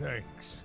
Thanks.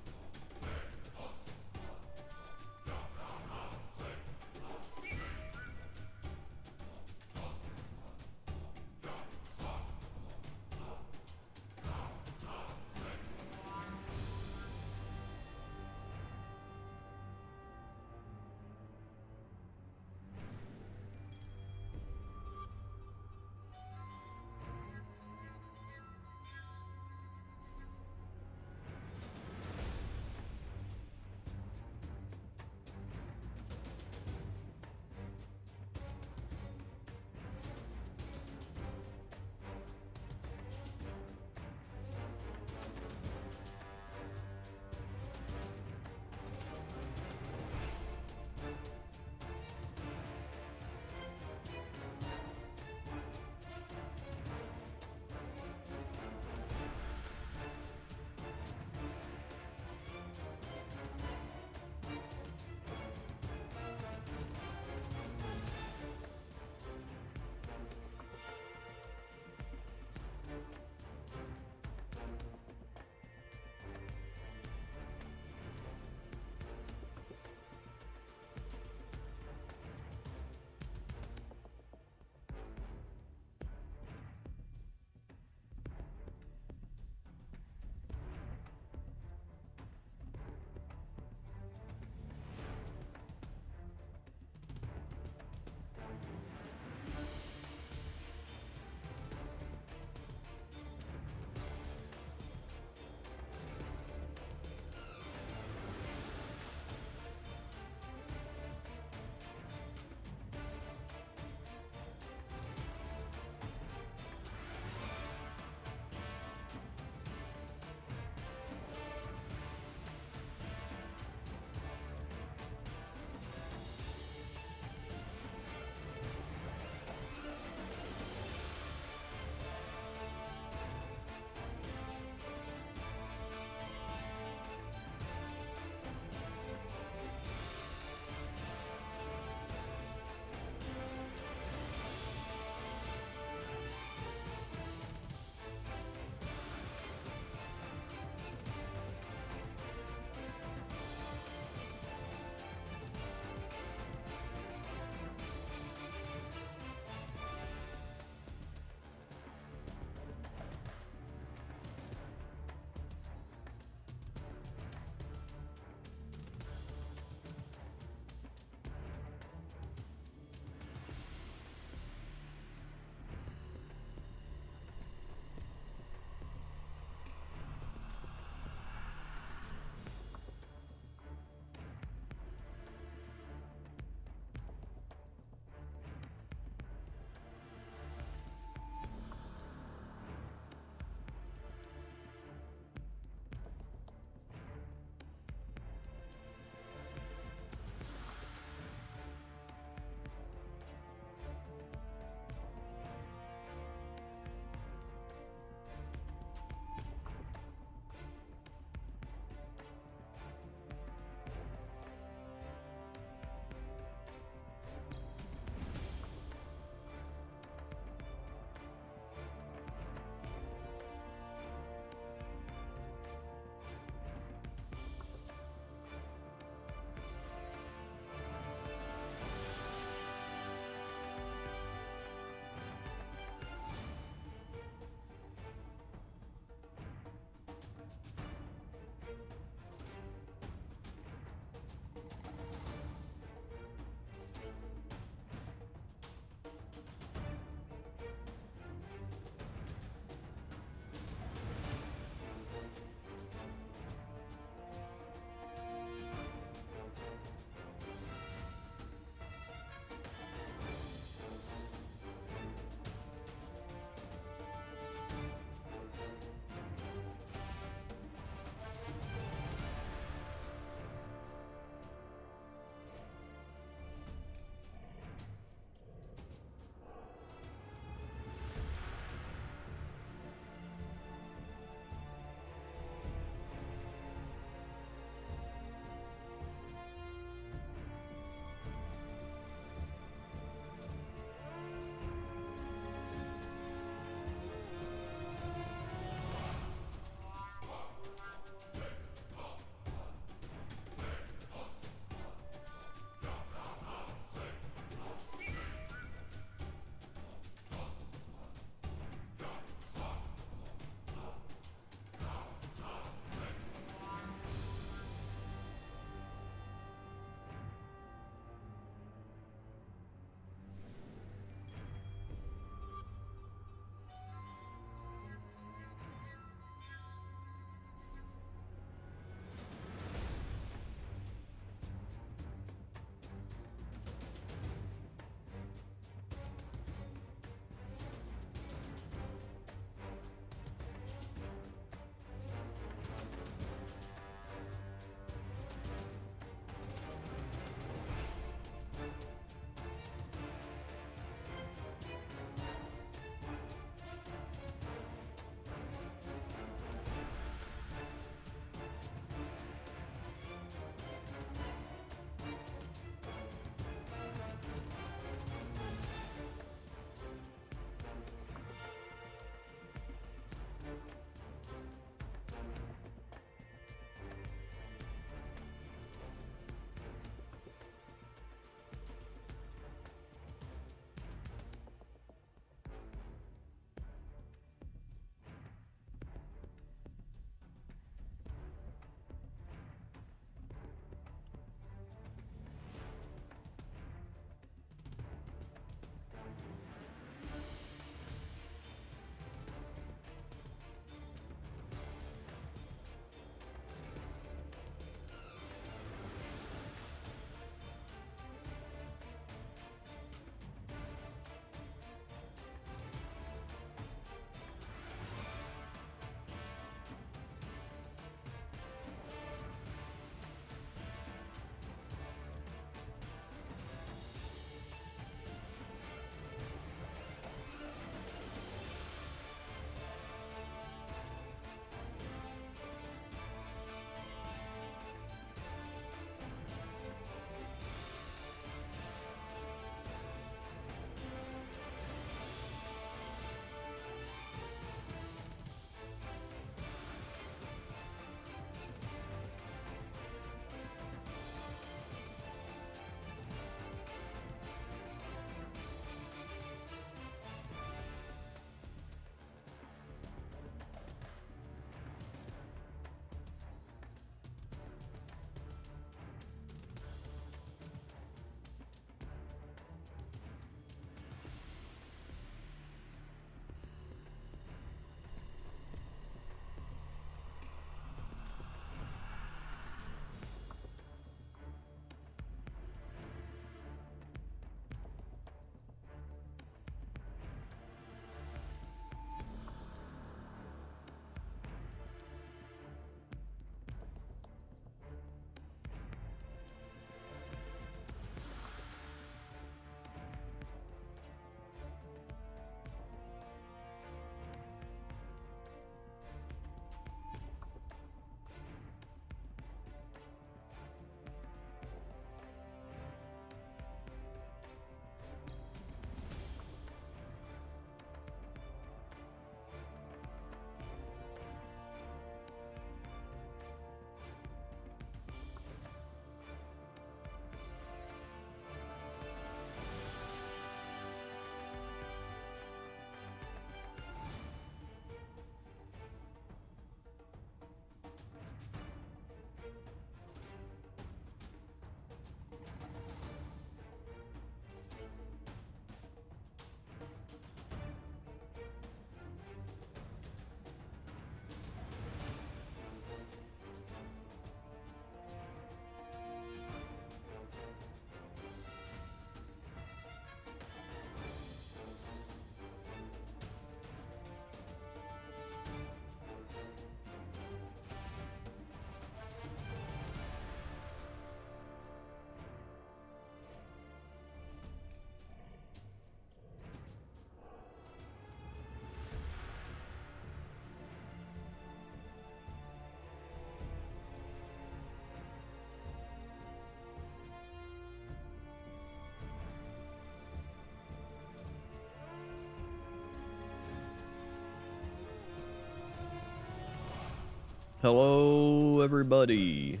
Hello, everybody.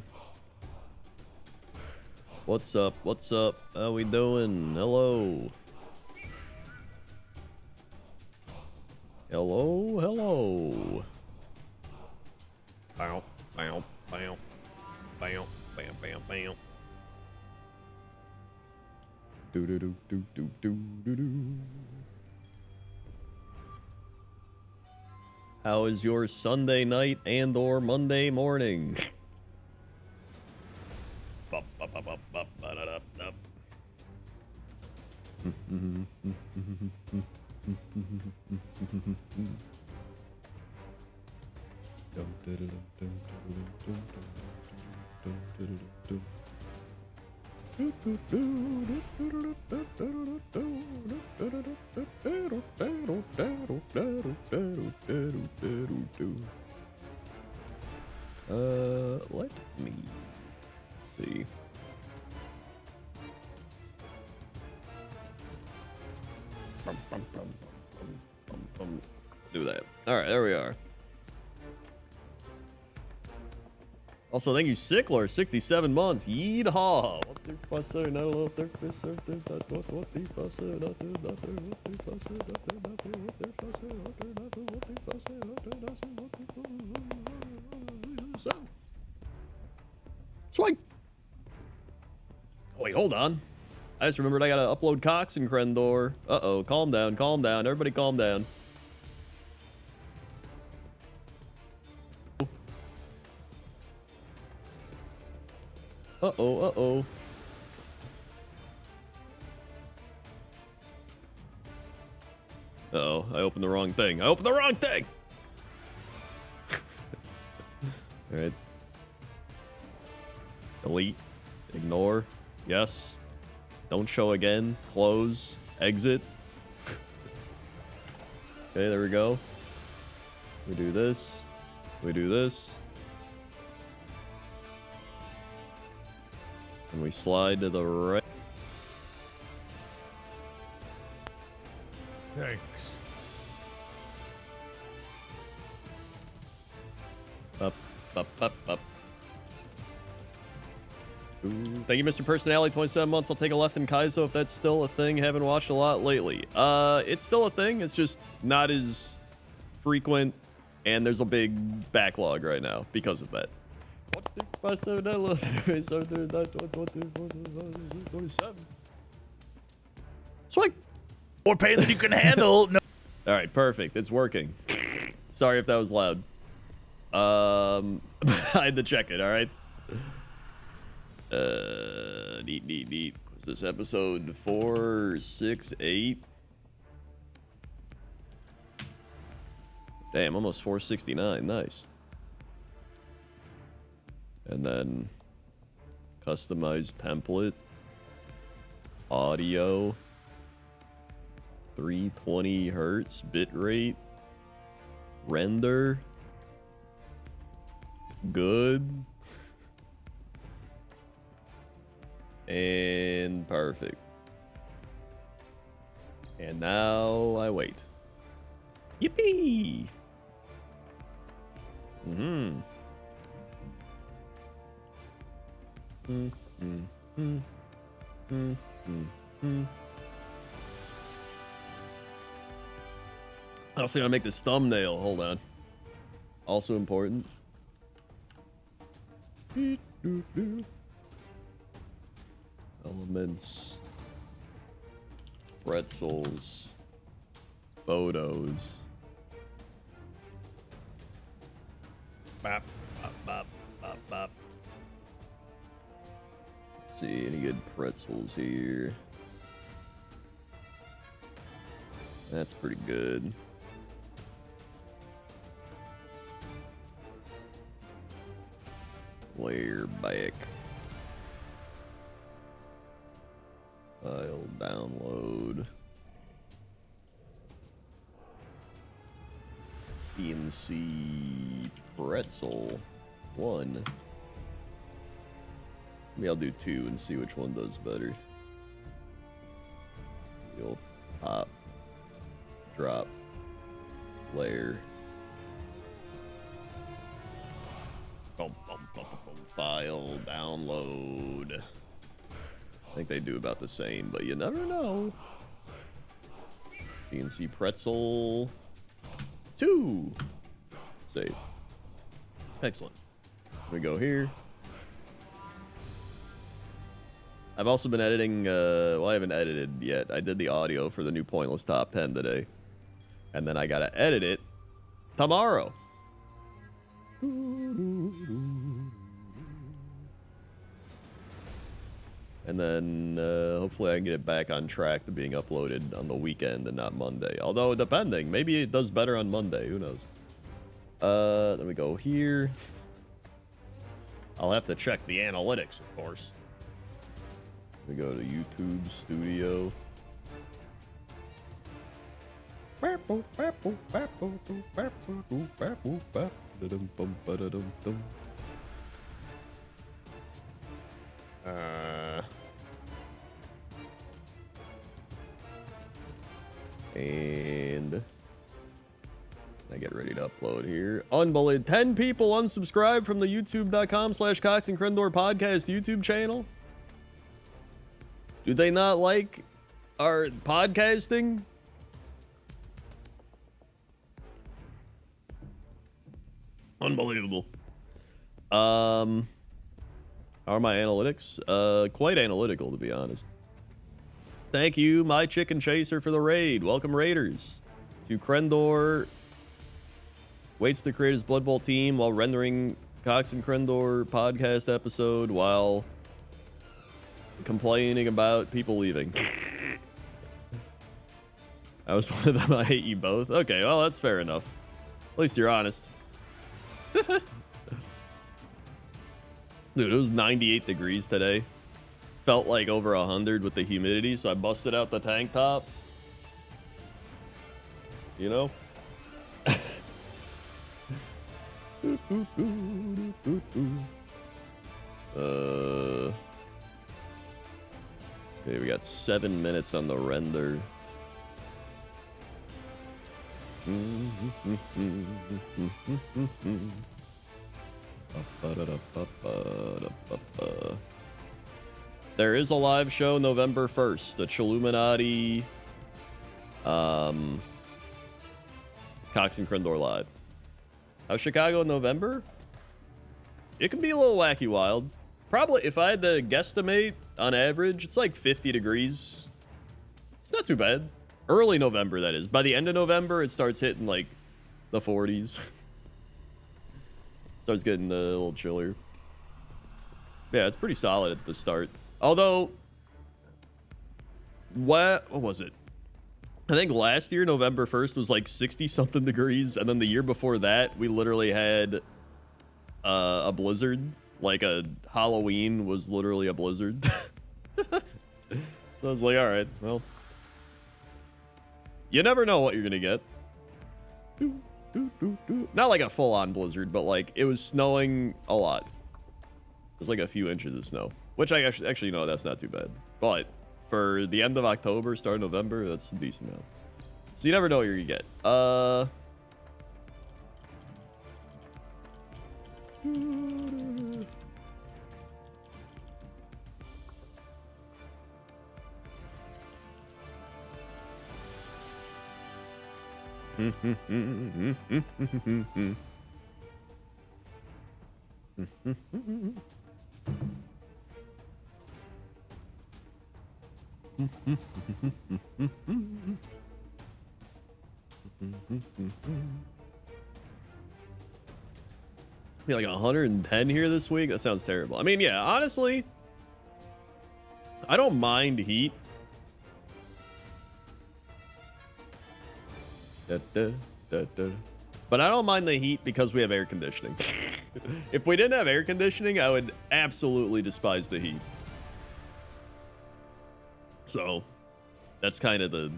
What's up? What's up? How we doing? Hello. Hello, hello. Bow, bow, bow, bow, bam, bam, bam. Do do do do do do do do. How is your Sunday night and or Monday morning? Let me see. Do that. All right, there we are. Also, thank you, Sickler, 67 months. Yeehaw! Swing! Wait, hold on. I just remembered I gotta upload Cox and Crendor. Uh-oh, calm down, calm down. Everybody calm down. Uh-oh, uh-oh. Uh-oh, I opened the wrong thing. I opened the wrong thing! Alright. Delete. Ignore. Yes. Don't show again. Close. Exit. Okay, there we go. We do this. We do this. And we slide to the right. Thanks. Up, up, up, up. Ooh, thank you, Mr. Personality, 27 months. I'll take a left in Kaizo if that's still a thing. Haven't watched a lot lately. It's still a thing. It's just not as frequent, and there's a big backlog right now because of that. Swing! More pain than you can handle. No. All right, perfect. It's working. Sorry if that was loud. I had to check it. All right. Neat. Was this episode 468? Damn, almost 469. Nice. And then customized template, audio, 320 hertz bitrate, render, good, and perfect. And now I wait. Yippee! I also gotta make this thumbnail. Hold on. Also important. Elements. Pretzels. Photos. Bop, bop, bop, bop, bop. Let's see, any good pretzels here? That's pretty good. Layer back. File download. CNC pretzel 1. Maybe I'll do 2 and see which one does better. You'll pop, drop, layer. File download. I think they do about the same, but you never know. CNC pretzel 2. Save. Excellent. We go here. I've also been editing, well, I haven't edited yet. I did the audio for the new Pointless Top 10 today. And then I gotta edit it tomorrow. And then hopefully I can get it back on track to being uploaded on the weekend and not Monday. Although, depending. Maybe it does better on Monday. Who knows? Then we go here. I'll have to check the analytics, of course. We go to YouTube Studio. And I get ready to upload here. Unbelievable. 10 people unsubscribed from the youtube.com/Cox and Crendor podcast YouTube channel. Do they not like our podcasting? Unbelievable. How are my analytics? Quite analytical, to be honest. Thank you, My Chicken Chaser, for the raid. Welcome, Raiders. To Crendor. Waits to create his Blood Bowl team while rendering Cox and Crendor podcast episode while complaining about people leaving. I was one of them. I hate you both. Okay, well, that's fair enough. At least you're honest. Dude, it was 98 degrees today. Felt like over 100 with the humidity, so I busted out the tank top. You know? Okay, we got 7 minutes on the render. There is a live show November 1st, the Chilluminati Cox and Crendor live. How's Chicago in November? It can be a little wacky wild. Probably, if I had to guesstimate, on average, it's like 50 degrees. It's not too bad. Early November, that is. By the end of November, it starts hitting like the 40s. Starts getting a little chillier. Yeah, it's pretty solid at the start. Although, what was it? I think last year, November 1st, was like 60-something degrees. And then the year before that, we literally had a blizzard. Like a Halloween was literally a blizzard. So I was like, all right, well. You never know what you're going to get. Not like a full-on blizzard, but like it was snowing a lot. There's like a few inches of snow, which I actually know that's not too bad. But for the end of October, start of November, that's a decent amount. So you never know what you're gonna get. Be like 110 here this week. That sounds terrible. I mean, yeah, honestly, I don't mind heat. But I don't mind the heat because we have air conditioning. If we didn't have air conditioning, I would absolutely despise the heat. So that's kind of the...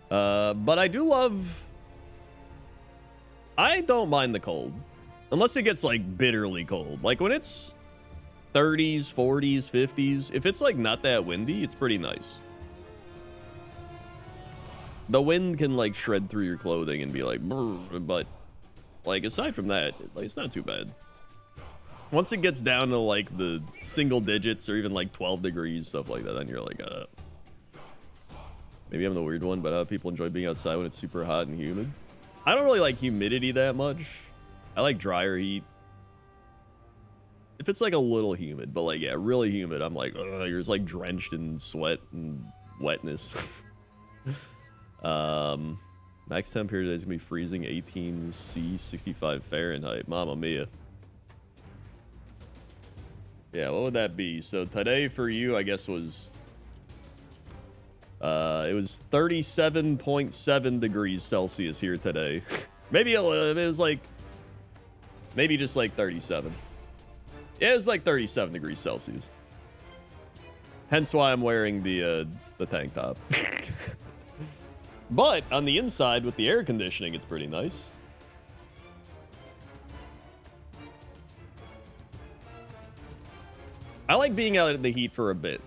but I do love... I don't mind the cold. Unless it gets like bitterly cold. Like when it's 30s, 40s, 50s. If it's like not that windy, it's pretty nice. The wind can like shred through your clothing and be like, brr, but like aside from that, like, it's not too bad. Once it gets down to like the single digits or even like 12 degrees, stuff like that, then you're like, maybe I'm the weird one, but people enjoy being outside when it's super hot and humid. I don't really like humidity that much. I like drier heat. If it's like a little humid, but like, yeah, really humid, I'm like, ugh, you're just like drenched in sweat and wetness. Max temp here today is gonna be freezing 18 C, 65 Fahrenheit. Mamma mia. Yeah, what would that be? So today for you, I guess was it was 37.7 degrees Celsius here today. Maybe it was like maybe just like 37. Yeah, it was like 37 degrees Celsius. Hence why I'm wearing the tank top. But on the inside with the air conditioning, it's pretty nice. I like being out in the heat for a bit.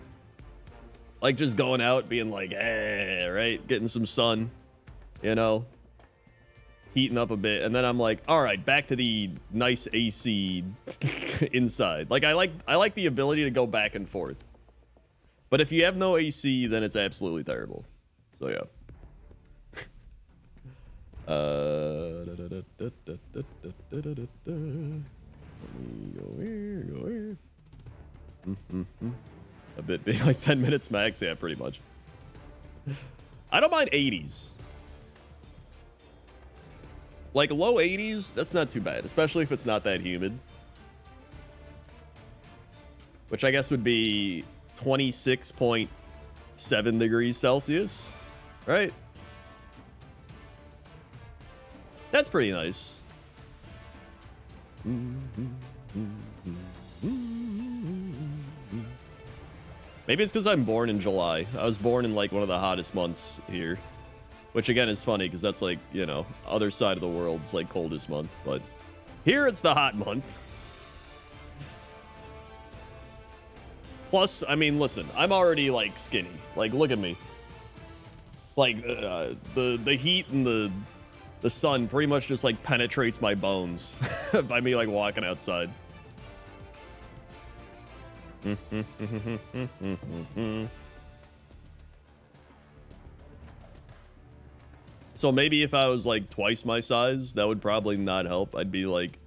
Like just going out, being like, hey, right? Getting some sun, you know? Heating up a bit. And then I'm like, all right, back to the nice AC inside. Like I like the ability to go back and forth. But if you have no AC, then it's absolutely terrible. So yeah. Let me go here, go here. A bit big, like 10 minutes max. Yeah, pretty much. I don't mind 80s. Like low 80s, that's not too bad, especially if it's not that humid. Which I guess would be 26.7 degrees Celsius, right? That's pretty nice. Maybe it's because I'm born in July. I was born in like one of the hottest months here. Which again is funny because that's like, you know, other side of the world's like coldest month. But here it's the hot month. Plus, I mean, listen, I'm already like skinny. Like, look at me. Like the heat and the sun pretty much just like penetrates my bones by me like walking outside. So maybe if I was like twice my size, that would probably not help. I'd be like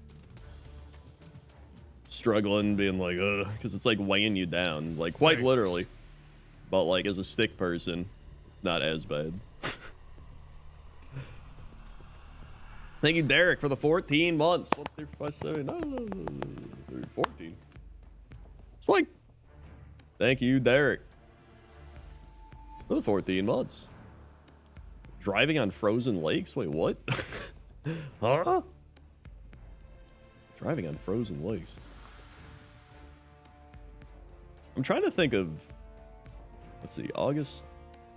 struggling, being like, ugh, because it's like weighing you down, like quite literally. But like as a stick person, it's not as bad. Thank you, Derek, for the 14 months. 1, 3, 5, 7, 14. Swank. Thank you, Derek, for the 14 months. Driving on frozen lakes? Wait, what? Huh? Driving on frozen lakes. I'm trying to think of, let's see, August.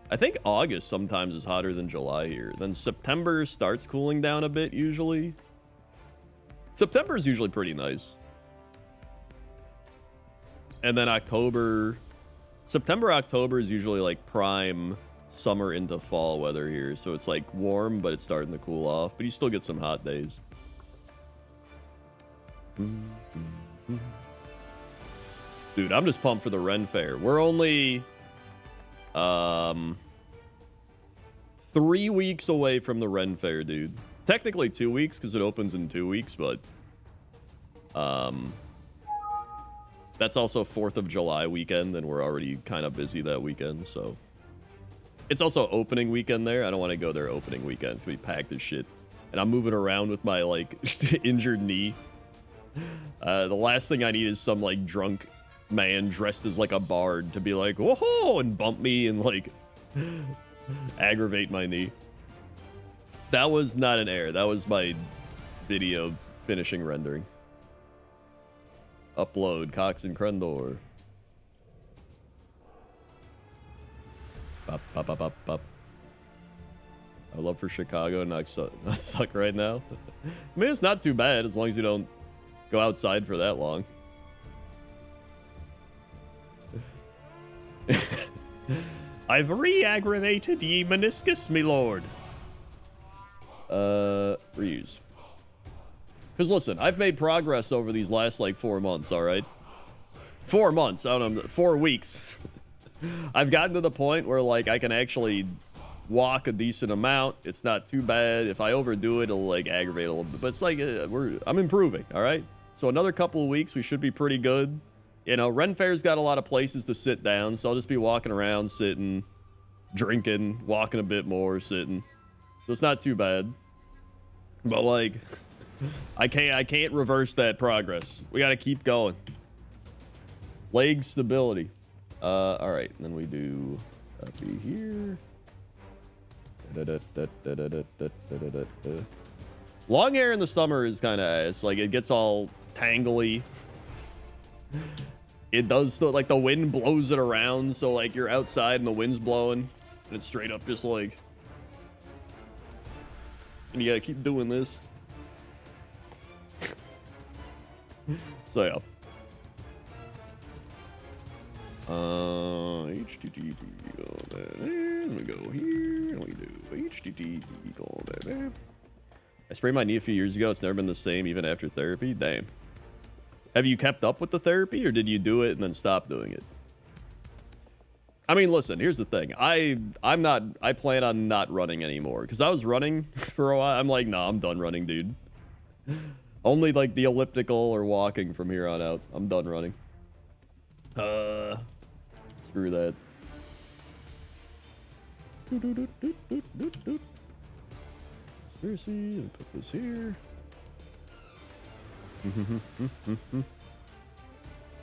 I think August sometimes is hotter than July here. Then September starts cooling down a bit usually. September is usually pretty nice. And then October, September, October is usually like prime summer into fall weather here. So it's like warm, but it's starting to cool off. But you still get some hot days. Dude, I'm just pumped for the Ren Fair. We're only 3 weeks away from the Ren Fair, dude. Technically 2 weeks because it opens in 2 weeks, but that's also 4th of July weekend, and we're already kind of busy that weekend, so it's also opening weekend there. I don't want to go there opening weekend. It's gonna be packed as shit, and I'm moving around with my like injured knee. The last thing I need is some like drunk man dressed as like a bard to be like, whoa, and bump me and like aggravate my knee. That was not an error. That was my video finishing rendering. Upload Cox and Crendor. Bop, bop, bop, bop, bop. I love for Chicago not suck right now. I mean, it's not too bad as long as you don't go outside for that long. I I've re-aggravated ye meniscus, me lord. Reuse. Because listen, I've made progress over these last like 4 months, all right? 4 months, I don't know, 4 weeks. I've gotten to the point where like I can actually walk a decent amount. It's not too bad. If I overdo it, it'll like aggravate a little bit. But it's like I'm improving, all right? So another couple of weeks, we should be pretty good. You know, Ren Fair's got a lot of places to sit down, so I'll just be walking around, sitting, drinking, walking a bit more, sitting. So it's not too bad. But like, I can't reverse that progress. We got to keep going. Leg stability. All right, and then we do copy here. Long hair in the summer is kind of ass. Like, it gets all tangly. It does still, like, the wind blows it around, so like you're outside and the wind's blowing and it's straight up just like, and you gotta keep doing this. So yeah. HTTP, let me go here, and we do HTTP, I sprained my knee a few years ago. It's never been the same even after therapy. Damn. Have you kept up with the therapy, or did you do it and then stop doing it? I mean, listen, here's the thing. I plan on not running anymore, because I was running for a while. I'm like, nah, I'm done running, dude. Only like the elliptical or walking from here on out. I'm done running. Screw that. Conspiracy, and put this here.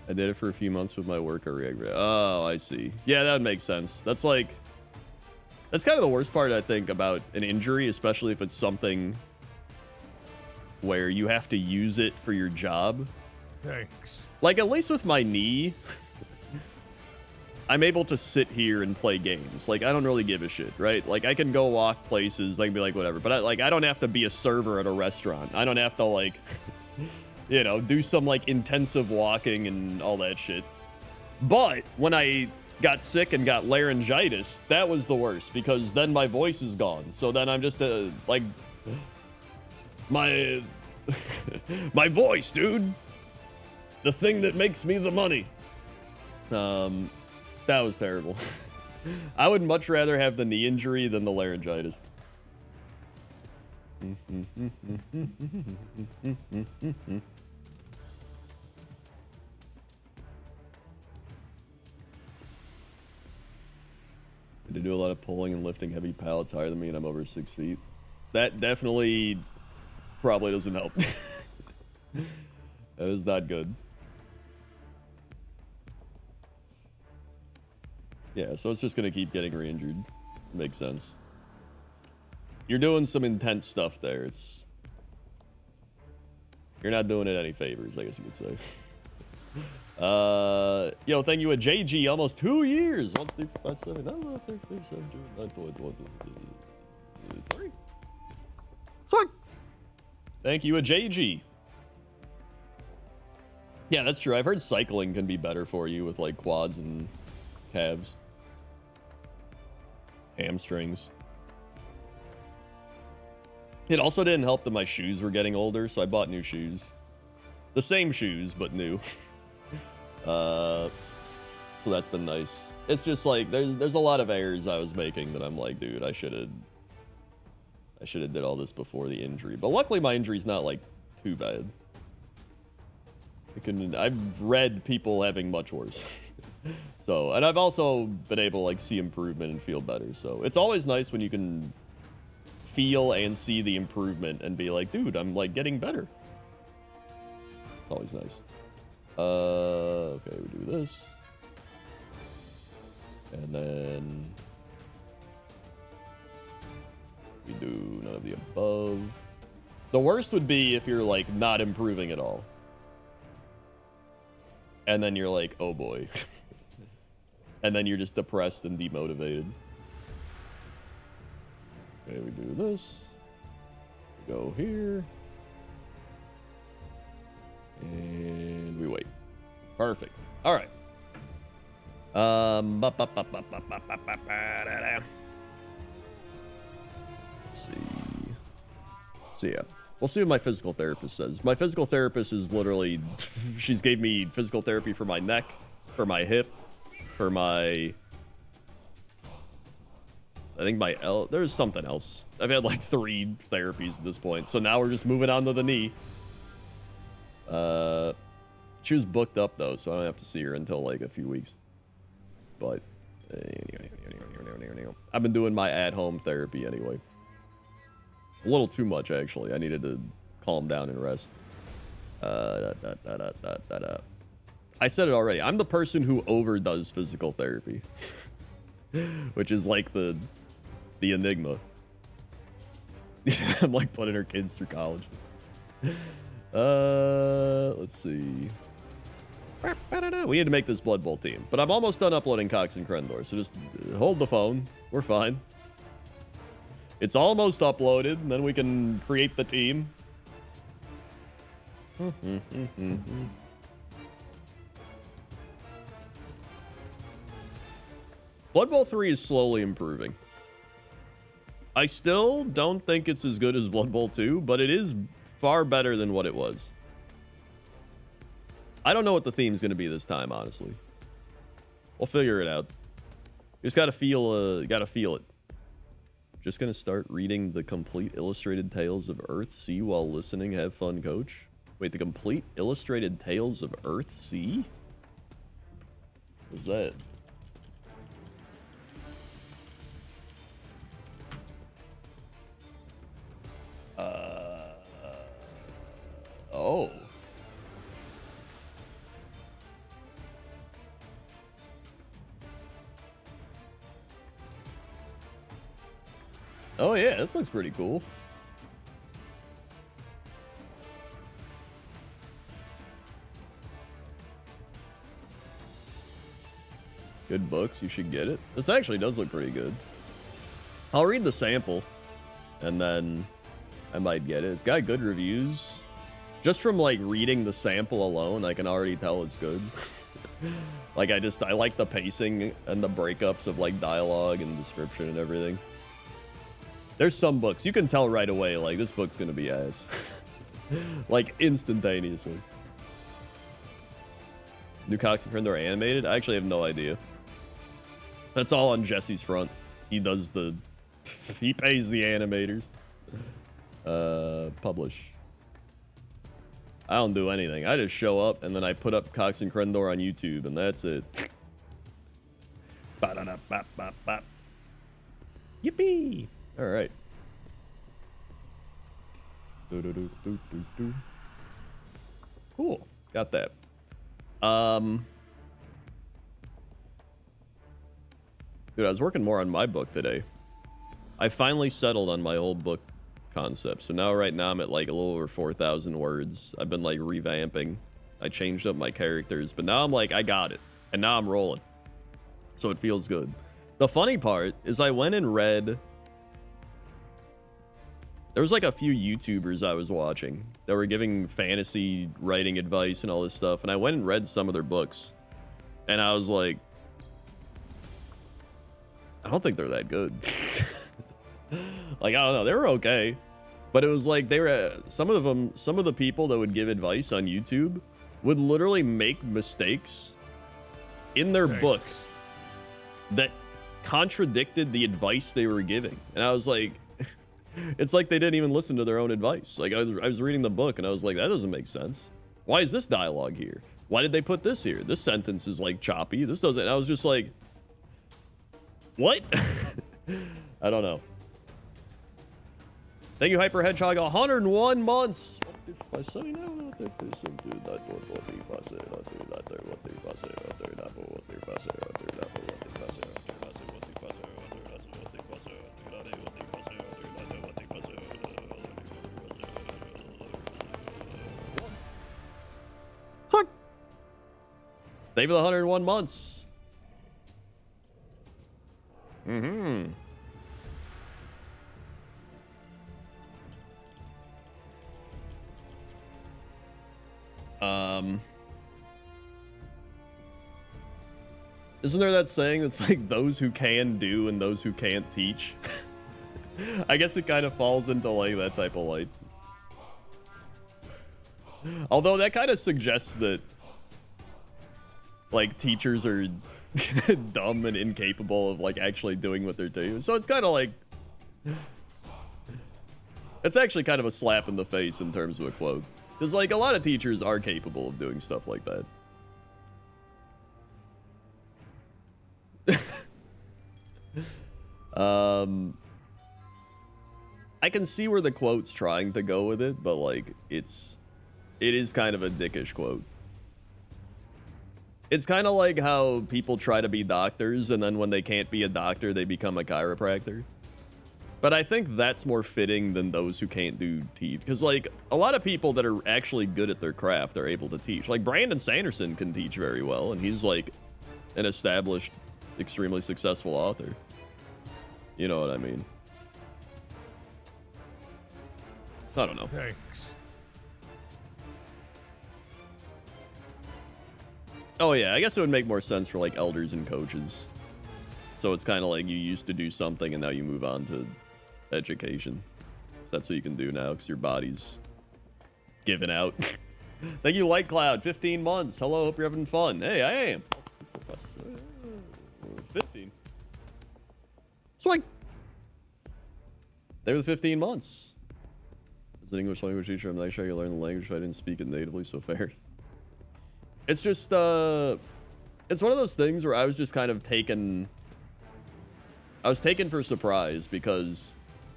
I did it for a few months with my work. Oh, I see. Yeah, that would make sense. That's kind of the worst part, I think, about an injury, especially if it's something where you have to use it for your job. Thanks. Like, at least with my knee, I'm able to sit here and play games. Like, I don't really give a shit, right? Like, I can go walk places, I can be like, whatever. But I don't have to be a server at a restaurant. I don't have to, like, you know, do some, like, intensive walking and all that shit. But when I got sick and got laryngitis, that was the worst, because then my voice is gone. So then I'm just, like, my voice, dude. The thing that makes me the money. That was terrible. I would much rather have the knee injury than the laryngitis. To do a lot of pulling and lifting heavy pallets higher than me, and I'm over 6 feet. That definitely probably doesn't help. That is not good. Yeah, so it's just gonna keep getting re-injured. Makes sense. You're doing some intense stuff there. You're not doing it any favors, I guess you could say. Yo, thank you, a JG, almost 2 years. 1, 3, 5, 7, 9, 10, 7, 9, 3. Sorry. Thank you, a JG. Yeah, that's true. I've heard cycling can be better for you with like quads and calves. Hamstrings. It also didn't help that my shoes were getting older, so I bought new shoes. The same shoes, but new. So that's been nice. It's just like there's a lot of errors I was making that I'm like, dude, I should have did all this before the injury. But luckily my injury's not like too bad. I've read people having much worse. So, and I've also been able to like see improvement and feel better. So it's always nice when you can feel and see the improvement and be like, dude, I'm like getting better. It's always nice. Okay, we do this. And then we do none of the above. The worst would be if you're like not improving at all. And then you're like, oh boy. And then you're just depressed and demotivated. Okay, we do this. We go here. And we wait. Perfect. All right. Let's see. So yeah, we'll see what my physical therapist says. My physical therapist is literally, she's gave me physical therapy for my neck, for my hip, for my, I think my there's something else. I've had like 3 therapies at this point. So now we're just moving on to the knee. She was booked up though, so I don't have to see her until like a few weeks. But I've been doing my at-home therapy anyway. A little too much, actually. I needed to calm down and rest. I said it already. I'm the person who overdoes physical therapy. Which is like the enigma. I'm like putting her kids through college. Let's see. We need to make this Blood Bowl team. But I'm almost done uploading Cox and Krendor, so just hold the phone. We're fine. It's almost uploaded, and then we can create the team. Blood Bowl 3 is slowly improving. I still don't think it's as good as Blood Bowl 2, but it is far better than what it was. I don't know what the theme's going to be this time, honestly. We'll figure it out. You just gotta feel it. Just gonna start reading the complete illustrated tales of Earthsea while listening. Have fun, coach. Wait, the complete illustrated tales of Earthsea? What's that? Oh. Oh yeah, this looks pretty cool. Good books, you should get it. This actually does look pretty good. I'll read the sample, and then I might get it. It's got good reviews. Just from like reading the sample alone, I can already tell it's good. Like I like the pacing and the breakups of like dialogue and description and everything. There's some books you can tell right away, like this book's gonna be ass. Like instantaneously. New Cox and Krendor animated? I actually have no idea. That's all on Jesse's front. He does the he pays the animators. Publish. I don't do anything. I just show up and then I put up Cox and Krendor on YouTube and that's it. Yippee! All right. Cool. Got that. Dude, I was working more on my book today. I finally settled on my old book concept. So now, right now, I'm at like a little over 4,000 words. I've been like revamping. I changed up my characters, but now I'm like, I got it. And now I'm rolling. So it feels good. The funny part is I went and read... There was like a few YouTubers I was watching that were giving fantasy writing advice and all this stuff. And I went and read some of their books. And I was like, I don't think they're that good. Like, I don't know. They were okay. But it was like they were, some of the people that would give advice on YouTube would literally make mistakes in their book that contradicted the advice they were giving. And I was like, it's like they didn't even listen to their own advice. Like I was reading the book and I was like, that doesn't make sense. Why is this dialogue here? Why did they put this here? This sentence is like choppy. This doesn't. And I was just like, what? I don't know. Thank you, Hyper Hedgehog. 101 months. What if I say no? What if I say do that? What if I say not do that? What if I say not do that? What if I say not do that? What if I say not do that? What if I say not do that? What if I say not do that? What if I say not do that? What if I say not do that? What? Thank you for the 101 months. Mm-hmm. Isn't there that saying that's like those who can do and those who can't teach? I guess it kind of falls into like that type of light. Although that kind of suggests that like teachers are dumb and incapable of like actually doing what they're doing. So it's kind of like, it's actually kind of a slap in the face in terms of a quote. Because like a lot of teachers are capable of doing stuff like that. I can see where the quote's trying to go with it, but like it is kind of a dickish quote. It's kind of like how people try to be doctors and then when they can't be a doctor, they become a chiropractor. But I think that's more fitting than those who can't do teach. Because like a lot of people that are actually good at their craft are able to teach. Like Brandon Sanderson can teach very well, and he's like an established, extremely successful author. You know what I mean? I don't know. Thanks. Oh yeah, I guess it would make more sense for like elders and coaches. So it's kind of like you used to do something and now you move on to education. So that's what you can do now because your body's giving out. Thank you, Light Cloud. 15 months. Hello, hope you're having fun. Hey, I am. 15. Swing. They were the 15 months. As an English language teacher, I'm not sure I could learn the language if I didn't speak it natively, so fair. It's just, it's one of those things where I was just kind of taken... I was taken for surprise because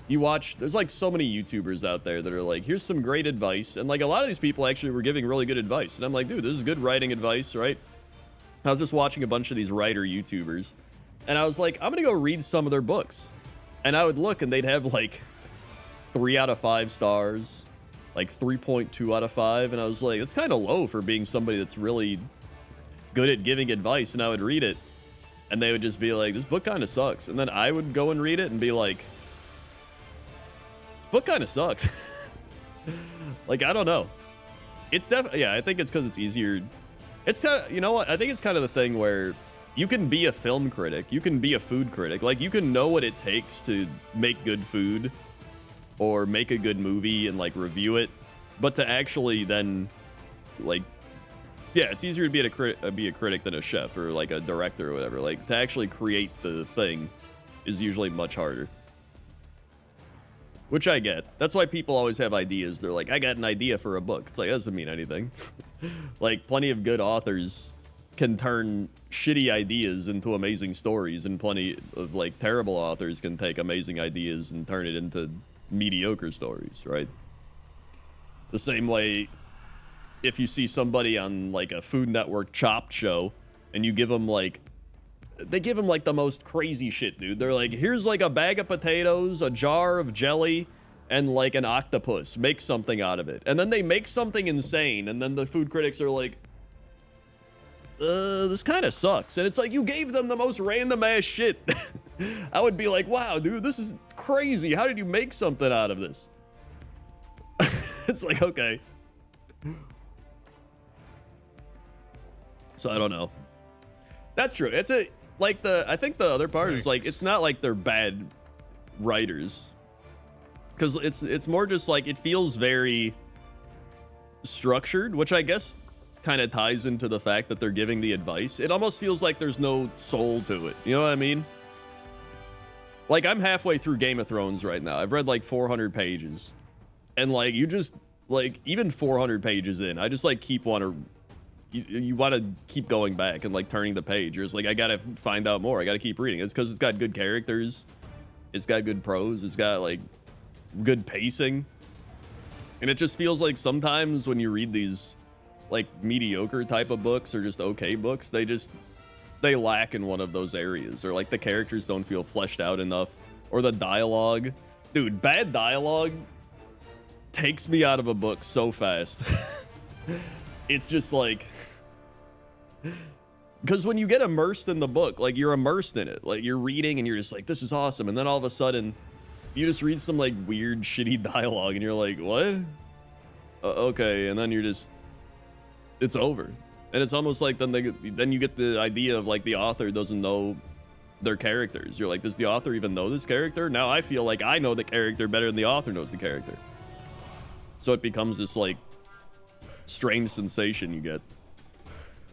you watch... There's like so many YouTubers out there that are like, here's some great advice. And like a lot of these people actually were giving really good advice. And I'm like, dude, this is good writing advice, right? I was just watching a bunch of these writer YouTubers. And I was like, I'm going to go read some of their books. And I would look and they'd have like 3 out of 5 stars, like 3.2 out of 5. And I was like, it's kind of low for being somebody that's really good at giving advice. And I would read it and they would just be like, this book kind of sucks. And then I would go and read it and be like, this book kind of sucks. Like, I don't know. It's definitely, yeah, I think it's because it's easier. It's kind of, you know what? I think it's kind of the thing where you can be a film critic, you can be a food critic, like you can know what it takes to make good food or make a good movie and like review it, but to actually then like, yeah, it's easier to be a critic than a chef or like a director or whatever. Like to actually create the thing is usually much harder. Which I get. That's why people always have ideas. They're like, I got an idea for a book. It's like, that doesn't mean anything. Like plenty of good authors can turn shitty ideas into amazing stories, and plenty of like terrible authors can take amazing ideas and turn it into mediocre stories, right? The same way if you see somebody on like a Food Network Chopped show and you give them like, they give them like the most crazy shit, dude. They're like, here's like a bag of potatoes, a jar of jelly, and like an octopus. Make something out of it. And then they make something insane, and then the food critics are like, this kind of sucks. And it's like, you gave them the most random ass shit. I would be like, wow, dude, this is crazy. How did you make something out of this? It's like, okay. So I don't know. That's true. It's a, like I think the other part is like, it's not like they're bad writers. Because it's more just like, it feels very structured, which I guess kind of ties into the fact that they're giving the advice. It almost feels like there's no soul to it. You know what I mean? Like I'm halfway through Game of Thrones right now. I've read like 400 pages. And like, you just like, even 400 pages in, I just like you want to keep going back and like turning the page. You're just like, I got to find out more. I got to keep reading. It's because it's got good characters. It's got good prose. It's got like good pacing. And it just feels like sometimes when you read these like mediocre type of books or just okay books, they lack in one of those areas, or like the characters don't feel fleshed out enough, or the dialogue. Dude, bad dialogue takes me out of a book so fast. It's just like, because when you get immersed in the book, like you're immersed in it, like you're reading and you're just like, this is awesome. And then all of a sudden you just read some like weird shitty dialogue and you're like, what? Okay. And then you're just, it's over. And it's almost like then you get the idea of like the author doesn't know their characters. You're like, does the author even know this character? Now I feel like I know the character better than the author knows the character. So it becomes this like strange sensation you get.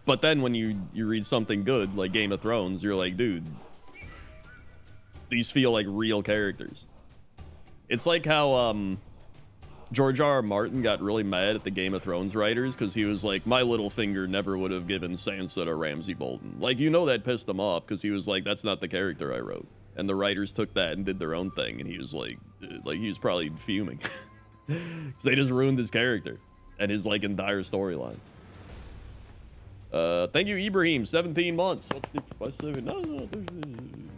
But then when you read something good like Game of Thrones, you're like, dude, these feel like real characters. It's like how George R.R. Martin got really mad at the Game of Thrones writers because he was like, my little finger never would have given Sansa to Ramsay Bolton. Like, you know, that pissed him off because he was like, that's not the character I wrote. And the writers took that and did their own thing. And he was like he was probably fuming because they just ruined his character and his like entire storyline. Thank you, Ibrahim. 17 months. What the, I said, no, 17.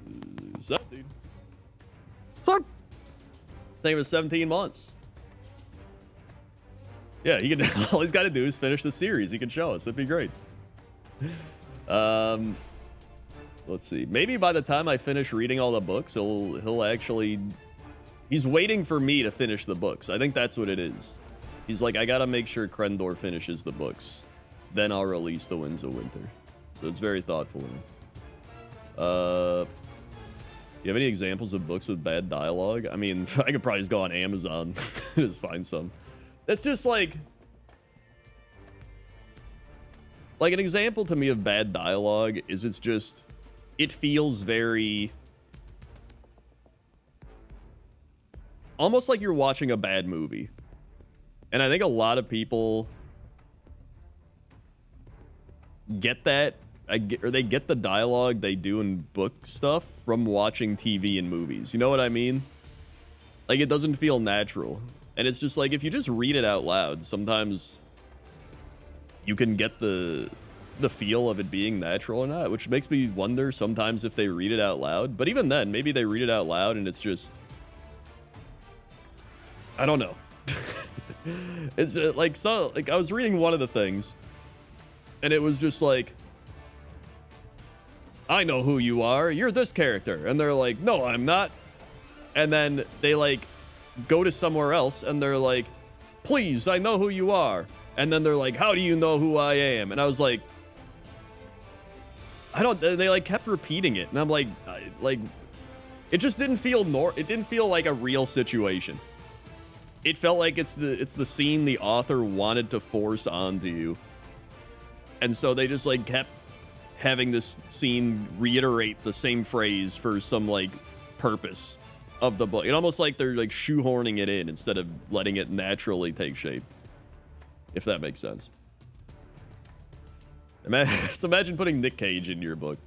Son. I think it was 17 months. Yeah, he can. All he's got to do is finish the series. He can show us. That'd be great. Let's see. Maybe by the time I finish reading all the books, he'll actually. He's waiting for me to finish the books. I think that's what it is. He's like, I gotta make sure Krendor finishes the books. Then I'll release The Winds of Winter. So it's very thoughtful of him. You have any examples of books with bad dialogue? I mean, I could probably just go on Amazon and just find some. It's just like an example to me of bad dialogue is it feels very almost like you're watching a bad movie. And I think a lot of people get that, or they get the dialogue they do in book stuff from watching TV and movies. You know what I mean? Like, it doesn't feel natural. And it's just like, if you just read it out loud, sometimes you can get the feel of it being natural or not, which makes me wonder sometimes if they read it out loud. But even then, maybe they read it out loud and it's just, I don't know. It's like, so like I was reading one of the things and it was just like, I know who you are. You're this character. And they're like, no, I'm not. And then they like go to somewhere else and they're like, please, I know who you are. And then they're like, how do you know who I am? And I was like, I don't, they like kept repeating it. And I'm like, it just didn't feel it didn't feel like a real situation. It felt like it's the scene the author wanted to force onto you. And so they just like kept having this scene reiterate the same phrase for some like purpose of the book. It almost like they're like shoehorning it in instead of letting it naturally take shape. If that makes sense. Just imagine putting Nick Cage in your book.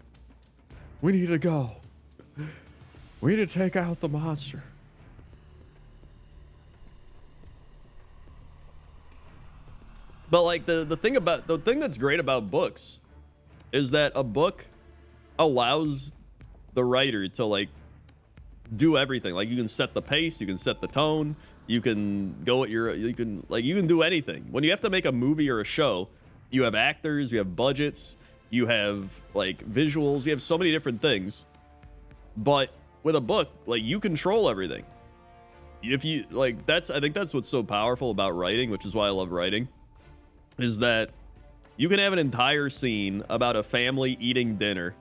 We need to go. We need to take out the monster. But like the thing that's great about books is that a book allows the writer to like do everything. Like, you can set the pace, you can set the tone, you can go at you can do anything. When you have to make a movie or a show, you have actors, you have budgets, you have like visuals, you have so many different things. But with a book, like, you control everything. If you like, I think that's what's so powerful about writing, which is why I love writing, is that you can have an entire scene about a family eating dinner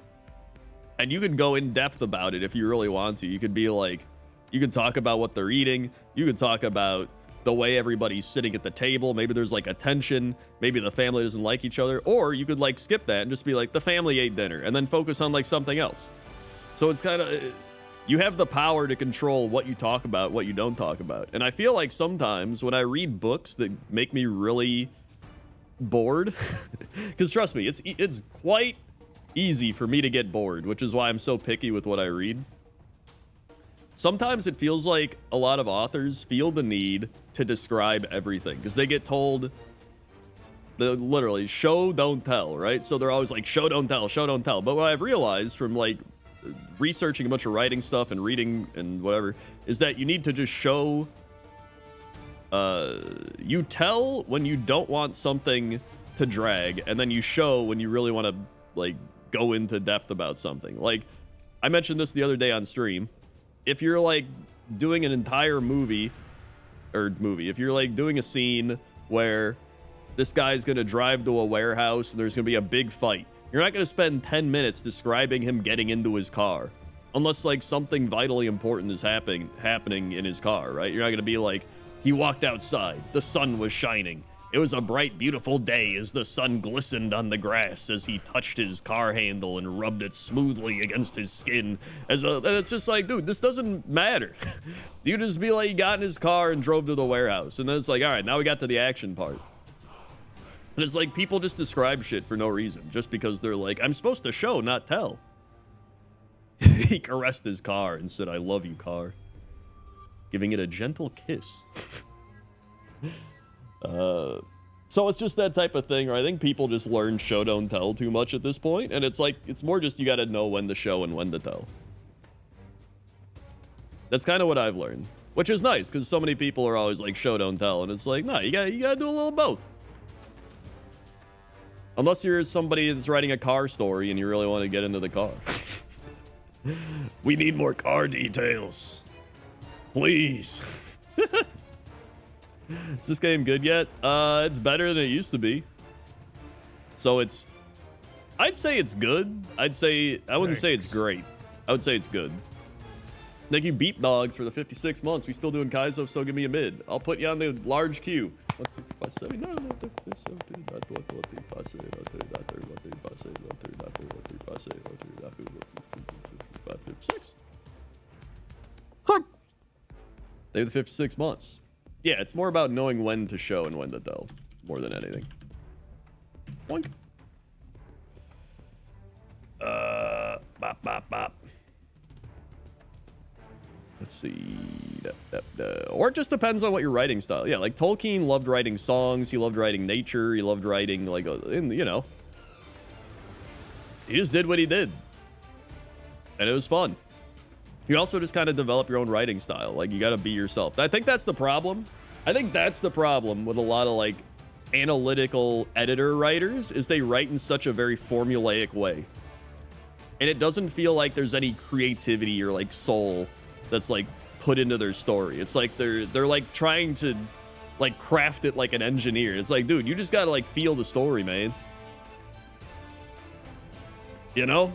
and you can go in depth about it if you really want to. You could be like, you could talk about what they're eating. You could talk about the way everybody's sitting at the table. Maybe there's like a tension. Maybe the family doesn't like each other. Or you could like skip that and just be like, the family ate dinner, and then focus on like something else. So it's kind of, you have the power to control what you talk about, what you don't talk about. And I feel like sometimes when I read books that make me really bored, because trust me, it's quite easy for me to get bored, which is why I'm so picky with what I read. Sometimes it feels like a lot of authors feel the need to describe everything because they get told literally show, don't tell, right? So they're always like, show, don't tell, show, don't tell. But what I've realized from like researching a bunch of writing stuff and reading and whatever is that you need to just show. You tell when you don't want something to drag, and then you show when you really want to like go into depth about something. Like, I mentioned this the other day on stream. If you're like doing an entire movie, if you're like doing a scene where this guy's gonna drive to a warehouse and there's gonna be a big fight. You're not gonna spend 10 minutes describing him getting into his car. Unless like something vitally important is happening in his car, right? You're not gonna be like, he walked outside, the sun was shining. It was a bright, beautiful day as the sun glistened on the grass as he touched his car handle and rubbed it smoothly against his skin. And it's just like, dude, this doesn't matter. You just be like, he got in his car and drove to the warehouse. And then it's like, all right, now we got to the action part. And it's like, people just describe shit for no reason, just because they're like, I'm supposed to show, not tell. He caressed his car and said, I love you, car. Giving it a gentle kiss. So it's just that type of thing, or I think people just learn show don't tell too much at this point, and it's like, it's more just you gotta know when to show and when to tell. That's kind of what I've learned, which is nice, because so many people are always like show don't tell, and it's like, nah, you gotta do a little both. Unless you're somebody that's writing a car story and you really want to get into the car. We need more car details. Please. Is this game good yet? It's better than it used to be. So I'd say it's good. I wouldn't say it's great. I would say it's good. Thank you, Beep Dogs, for the 56 months. We still doing Kaizo, so give me a mid. I'll put you on the large queue. They're the 56 months. Yeah, it's more about knowing when to show and when to tell, more than anything. Boink. Bop, bop, bop. Let's see. Or it just depends on what your writing style. Yeah, like Tolkien loved writing songs. He loved writing nature. He loved writing, like, you know. He just did what he did. And it was fun. You also just kind of develop your own writing style. Like, you got to be yourself. I think that's the problem. I think that's the problem with a lot of, like, analytical editor writers, is they write in such a very formulaic way. And it doesn't feel like there's any creativity or, like, soul that's, like, put into their story. It's like they're like, trying to, like, craft it like an engineer. It's like, dude, you just got to, like, feel the story, man. You know?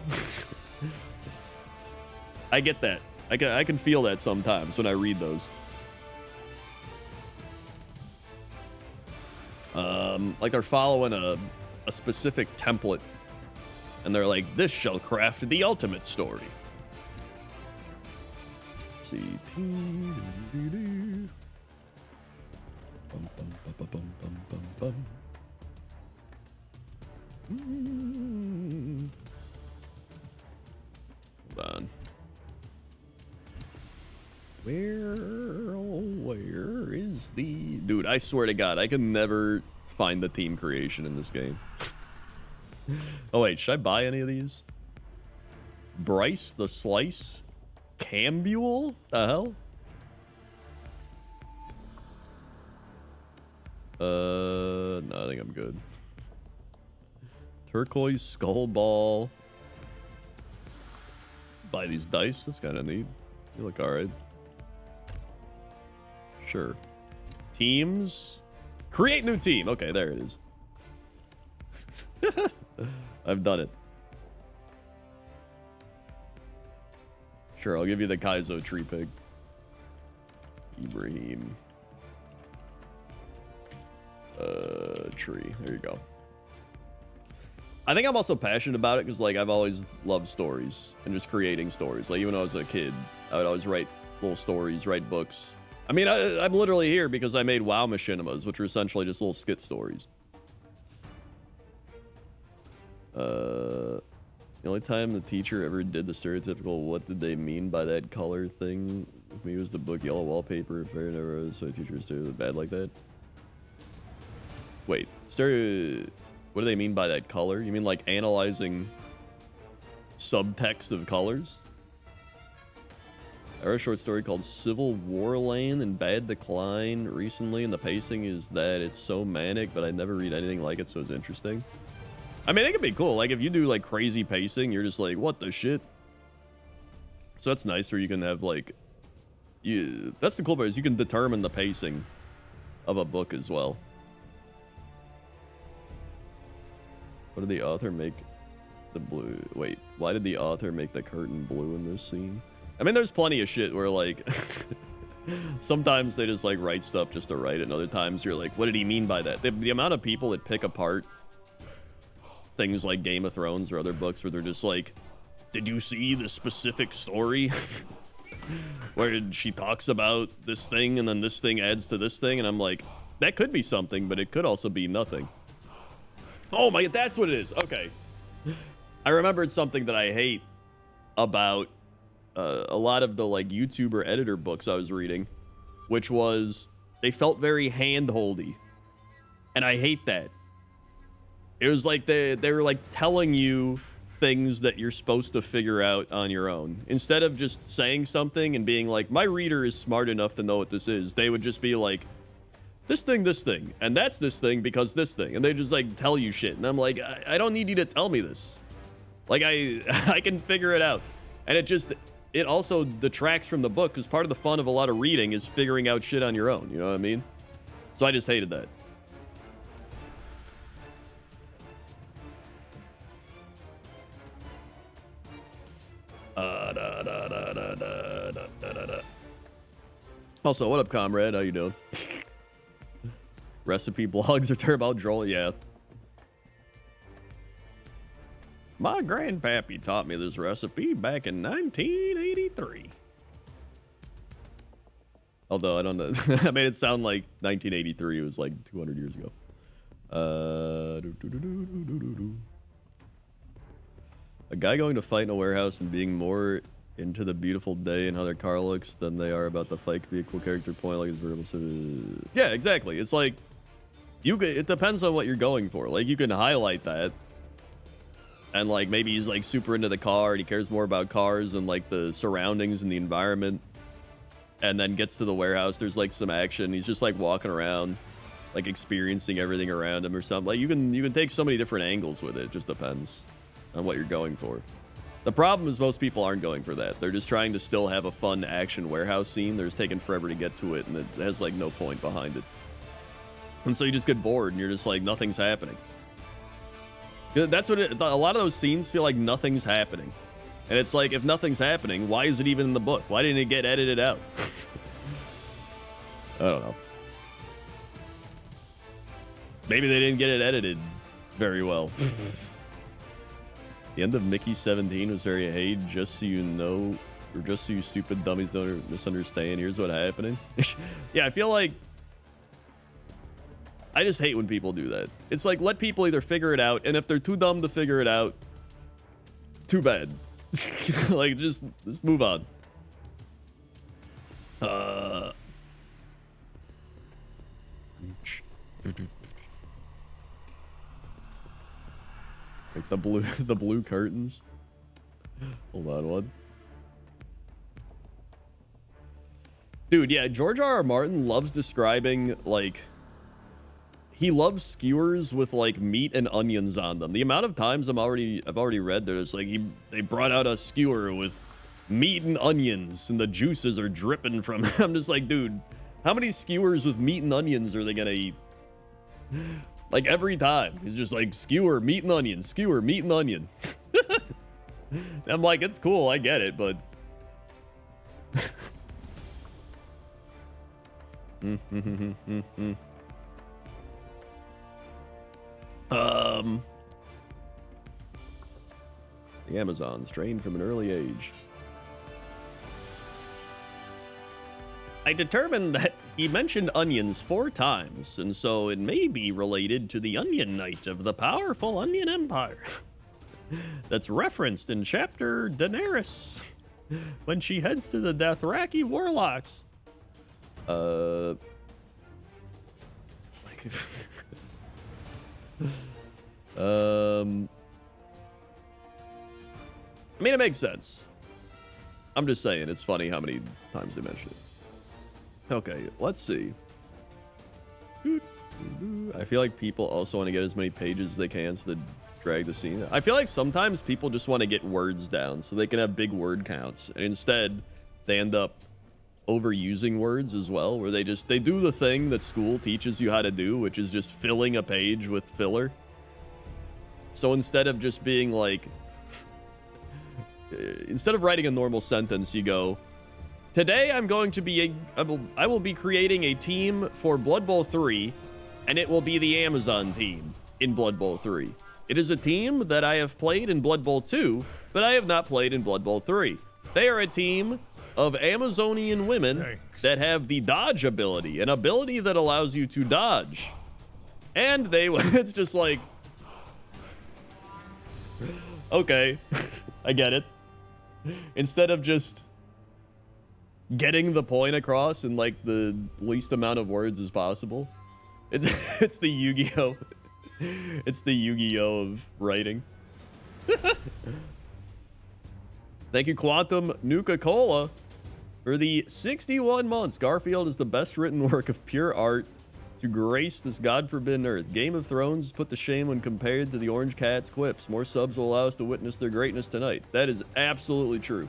I get that. I can feel that sometimes when I read those. Like they're following a specific template, and they're like, this shall craft the ultimate story. Let's see. Hold on. Where is the... Dude, I swear to God, I can never find the team creation in this game. Oh, wait, should I buy any of these? Bryce the Slice? Cambule? The hell? No, I think I'm good. Turquoise Skull Ball. Buy these dice, that's kind of neat. You look alright. Sure. Teams. Create new team. Okay, there it is. I've done it. Sure, I'll give you the Kaizo tree pig. Ibrahim. Tree. There you go. I think I'm also passionate about it because, like, I've always loved stories and just creating stories. Like, even when I was a kid, I would always write little stories, write books. I mean, I'm literally here because I made WoW Machinimas, which are essentially just little skit stories. The only time the teacher ever did the stereotypical "what did they mean by that color" thing with me was the book Yellow Wallpaper. Fair never was, so teachers do bad like that. Wait, what do they mean by that color? You mean like analyzing subtext of colors? I read a short story called Civil War Lane in bad decline recently, and the pacing is that it's so manic, but I never read anything like it, so it's interesting. I mean, it could be cool. Like, if you do, like, crazy pacing, you're just like, what the shit? So that's nice, where you can have, like... That's the cool part, is you can determine the pacing of a book as well. What did the author make the blue? Wait, why did the author make the curtain blue in this scene? I mean, there's plenty of shit where like sometimes they just like write stuff just to write it, and other times you're like, what did he mean by that? The amount of people that pick apart things like Game of Thrones or other books where they're just like, did you see the specific story where she talks about this thing and then this thing adds to this thing? And I'm like, that could be something, but it could also be nothing. Oh my, that's what it is. Okay. I remembered something that I hate about a lot of the like YouTuber editor books I was reading, which was they felt very hand-holdy. And I hate that. It was like they were like telling you things that you're supposed to figure out on your own. Instead of just saying something and being like, my reader is smart enough to know what this is, they would just be like, this thing, and that's this thing because this thing. And they just like tell you shit. And I'm like, I don't need you to tell me this. Like I can figure it out. And it also detracts from the book, because part of the fun of a lot of reading is figuring out shit on your own. You know what I mean? So I just hated that. Also, what up, comrade? How you doing? Recipe blogs are turbo droll, yeah. My grandpappy taught me this recipe back in 1983. Although I don't know, I made it sound like 1983 was like 200 years ago. A guy going to fight in a warehouse and being more into the beautiful day and how their car looks than they are about the fight could be a cool character point, like his vertical. Yeah, exactly. It's like it depends on what you're going for. Like you can highlight that, and like maybe he's like super into the car and he cares more about cars and like the surroundings and the environment, and then gets to the warehouse. There's like some action. He's just like walking around, like experiencing everything around him or something. Like you can take so many different angles with it. It just depends on what you're going for. The problem is most people aren't going for that. They're just trying to still have a fun action warehouse scene. They're just taking forever to get to it, and it has like no point behind it. And so you just get bored and you're just like, nothing's happening. That's what a lot of those scenes feel like nothing's happening. And it's like, if nothing's happening, why is it even in the book? Why didn't it get edited out? I don't know. Maybe they didn't get it edited very well. The end of Mickey 17 was very, hey, just so you know, or just so you stupid dummies don't misunderstand, here's what happening. Yeah, I feel like I just hate when people do that. It's like, let people either figure it out, and if they're too dumb to figure it out, too bad. Like, just move on. Like the blue curtains. Hold on, one. Dude, yeah, George R.R. Martin loves describing, like, he loves skewers with like meat and onions on them. The amount of times I've already read there's like they brought out a skewer with meat and onions and the juices are dripping from it. I'm just like, dude, how many skewers with meat and onions are they gonna eat? Like every time he's just like, skewer, meat and onion, skewer, meat and onion. I'm like, it's cool, I get it, but the Amazons trained from an early age. I determined that he mentioned onions 4 times, and so it may be related to the Onion Knight of the powerful Onion Empire. That's referenced in chapter Daenerys when she heads to the Dothraki warlocks. I mean, it makes sense. I'm just saying, it's funny how many times they mention it. Okay, let's see. I feel like people also want to get as many pages as they can so they drag the scene. I feel like sometimes people just want to get words down so they can have big word counts, and instead they end up overusing words as well, where they do the thing that school teaches you how to do, which is just filling a page with filler. So instead of just being like, instead of writing a normal sentence, you go, today I'm going to be I will be creating a team for Blood Bowl 3, and it will be the Amazon team in Blood Bowl 3. It is a team that I have played in Blood Bowl 2, but I have not played in Blood Bowl 3. They are a team of Amazonian women that have the dodge ability, an ability that allows you to dodge. And it's just like, okay, I get it. Instead of just getting the point across in like the least amount of words as possible, it's the Yu-Gi-Oh! It's the Yu-Gi-Oh! Of writing. Thank you, Quantum Nuka-Cola, for the 61 months. Garfield is the best written work of pure art to grace this God-forbidden earth. Game of Thrones is put to shame when compared to the Orange Cat's quips. More subs will allow us to witness their greatness tonight. That is absolutely true.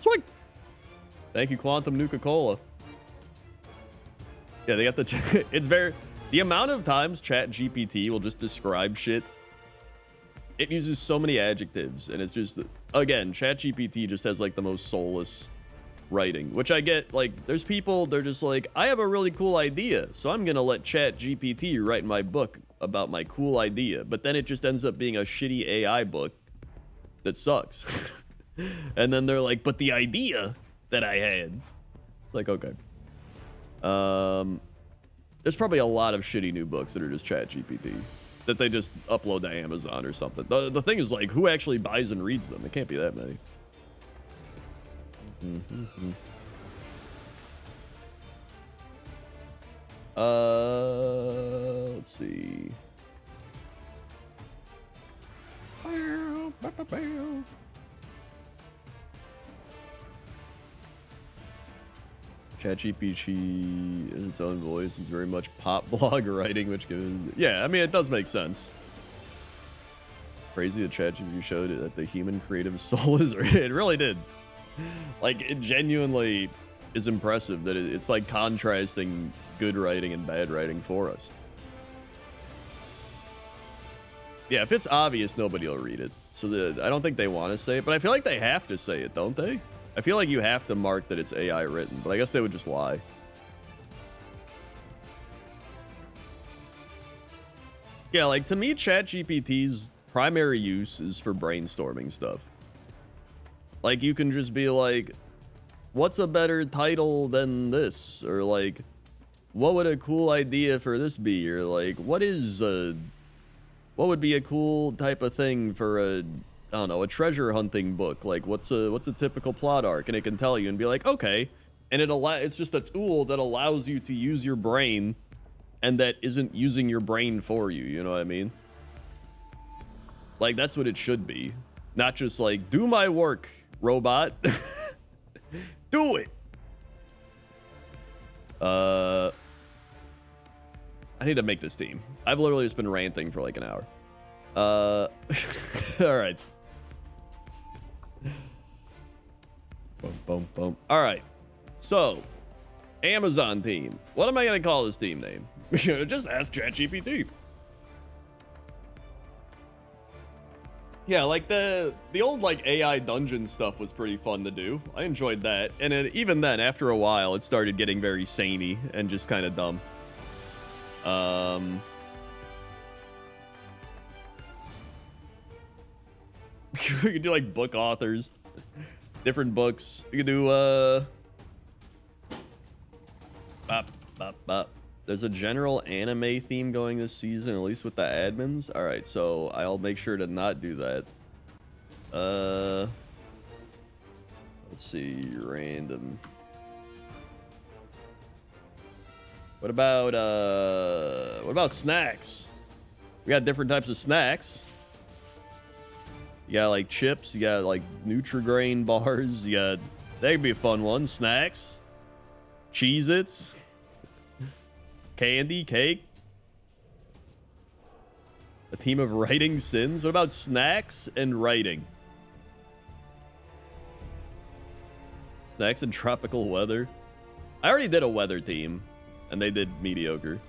Swing! Thank you, Quantum Nuka-Cola. Yeah, they got the... It's very... The amount of times ChatGPT will just describe shit, it uses so many adjectives, and it's just... Again, ChatGPT just has, like, the most soulless writing, which I get. Like, there's people, they're just like, I have a really cool idea, so I'm gonna let ChatGPT write my book about my cool idea. But then it just ends up being a shitty AI book that sucks. And then they're like, but the idea that I had... It's like, okay. There's probably a lot of shitty new books that are just ChatGPT that they just upload to Amazon or something. The thing is, like, who actually buys and reads them? It can't be that many. Let's see. ChatGPT is its own voice. It's very much pop blog writing, which gives... Yeah, I mean, it does make sense. Crazy that ChatGPT showed it that the human creative soul is... It really did. Like, it genuinely is impressive that it's like contrasting good writing and bad writing for us. Yeah, if it's obvious, nobody will read it. So I don't think they want to say it, but I feel like they have to say it, don't they? I feel like you have to mark that it's AI written, but I guess they would just lie. Yeah, like, to me, ChatGPT's primary use is for brainstorming stuff. Like, you can just be like, what's a better title than this? Or like, what would a cool idea for this be? Or like, what would be a cool type of thing for a... I don't know, a treasure hunting book. Like, what's a typical plot arc? And it can tell you and be like, okay. And it's just a tool that allows you to use your brain, and that isn't using your brain for you. You know what I mean? Like, that's what it should be. Not just like, do my work, robot. Do it. I need to make this team. I've literally just been ranting for like an hour. All right. Boom, boom, boom. All right. So, Amazon team. What am I going to call this team name? Just ask ChatGPT. Yeah, like the old like AI dungeon stuff was pretty fun to do. I enjoyed that. And even then, after a while, it started getting very samey and just kind of dumb. We could do like book authors, different books. We could do There's a general anime theme going this season, at least with the admins. All right, so I'll make sure to not do that. Let's see, random. What about snacks? We got different types of snacks. You got like chips, you got like Nutri-Grain bars, you got, that could be a fun one. Snacks, Cheez-Its, candy, cake. A team of writing sins. What about snacks and writing? Snacks and tropical weather. I already did a weather team, and they did mediocre.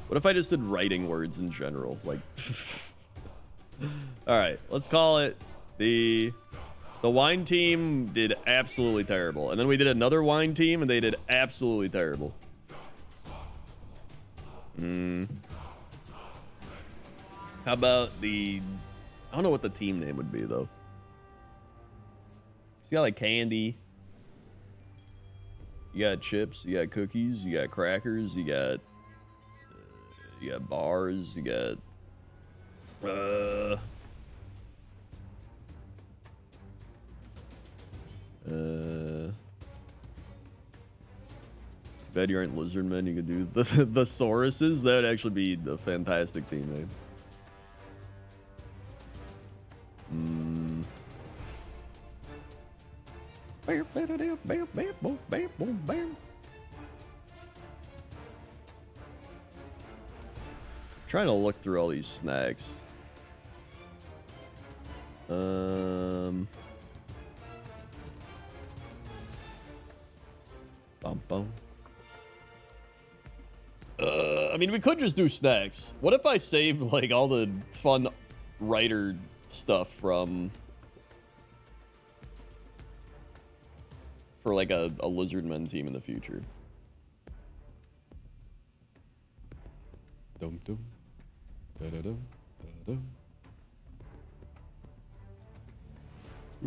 What if I just did writing words in general? Like, all right, let's call it the wine team did absolutely terrible, and then we did another wine team, and they did absolutely terrible. How about the? I don't know what the team name would be though. You got like candy. You got chips. You got cookies. You got crackers. You got bars. You got. Bet you aren't lizard men. You could do the Sauruses. That would actually be a fantastic team name. Trying to look through all these snacks. Bum bum. I mean, we could just do snacks. What if I saved like all the fun writer stuff for like a lizardmen team in the future? Dum dum da da dum da dum. I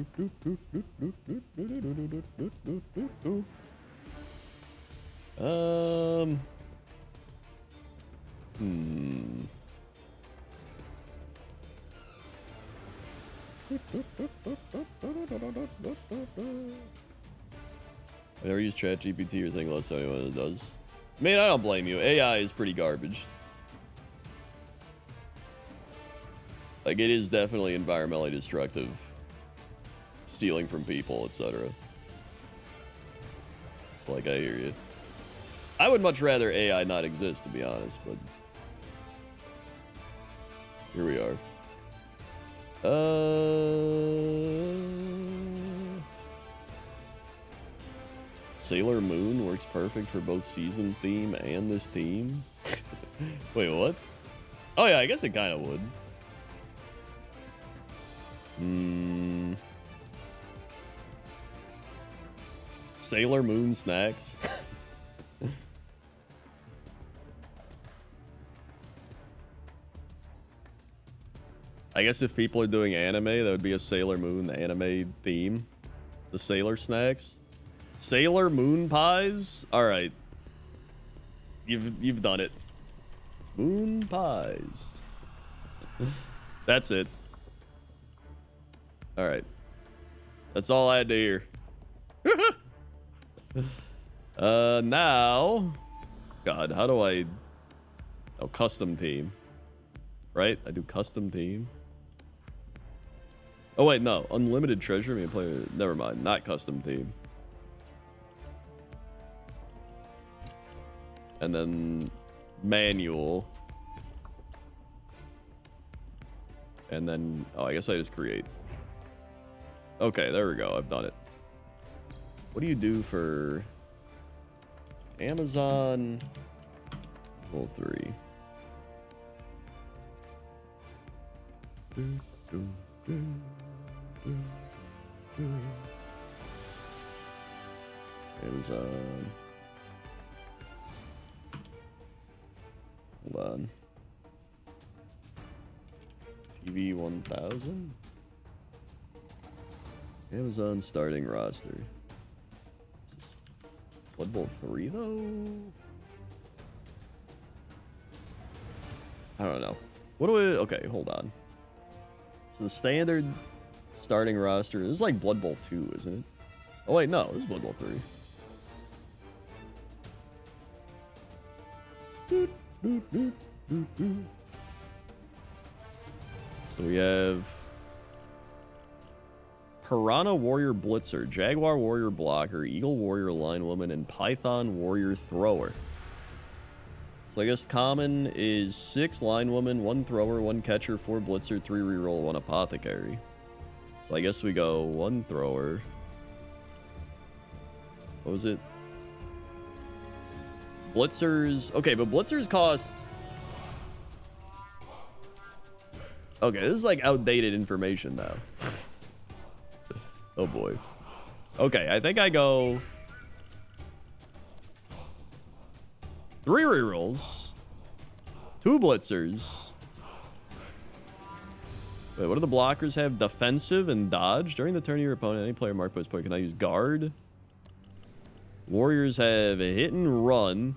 never use ChatGPT or think less anyone that does. I mean, I don't blame you. AI is pretty garbage. Like, it is definitely environmentally destructive. Stealing from people, etc. So, like, I hear you. I would much rather AI not exist, to be honest, but... Here we are. Sailor Moon works perfect for both season theme and this team. Wait, what? Oh yeah, I guess it kind of would. Sailor Moon snacks. I guess if people are doing anime, that would be a Sailor Moon anime theme. The Sailor snacks. Sailor Moon pies? Alright. You've done it. Moon pies. That's it. Alright. That's all I had to hear. Now... God, how do I... Oh, custom team. Right? I do custom team. Oh, wait, no. Unlimited treasure? I mean, play... Never mind. Not custom team. And then... Manual. And then... Oh, I guess I just create. Okay, there we go. I've done it. What do you do for... Amazon... Level 3. Amazon. Hold on. PV 1000. Amazon starting roster. Blood Bowl 3 though? I don't know. What do we... Okay, hold on. So the standard starting roster... This is like Blood Bowl 2, isn't it? Oh wait, no. This is Blood Bowl 3. So we have... Piranha Warrior Blitzer, Jaguar Warrior Blocker, Eagle Warrior Linewoman, and Python Warrior Thrower. So I guess common is 6 linewoman, 1 thrower, 1 catcher, 4 blitzer, 3 reroll, 1 apothecary. So I guess we go 1 thrower. What was it? Blitzers. Okay, but blitzers cost... Okay, this is like outdated information now. Oh boy. Okay, I think I go 3 rerolls, 2 blitzers. Wait, what do the blockers have? Defensive and dodge. During the turn of your opponent, any player marked by this point can I use guard. Warriors have a hit and run.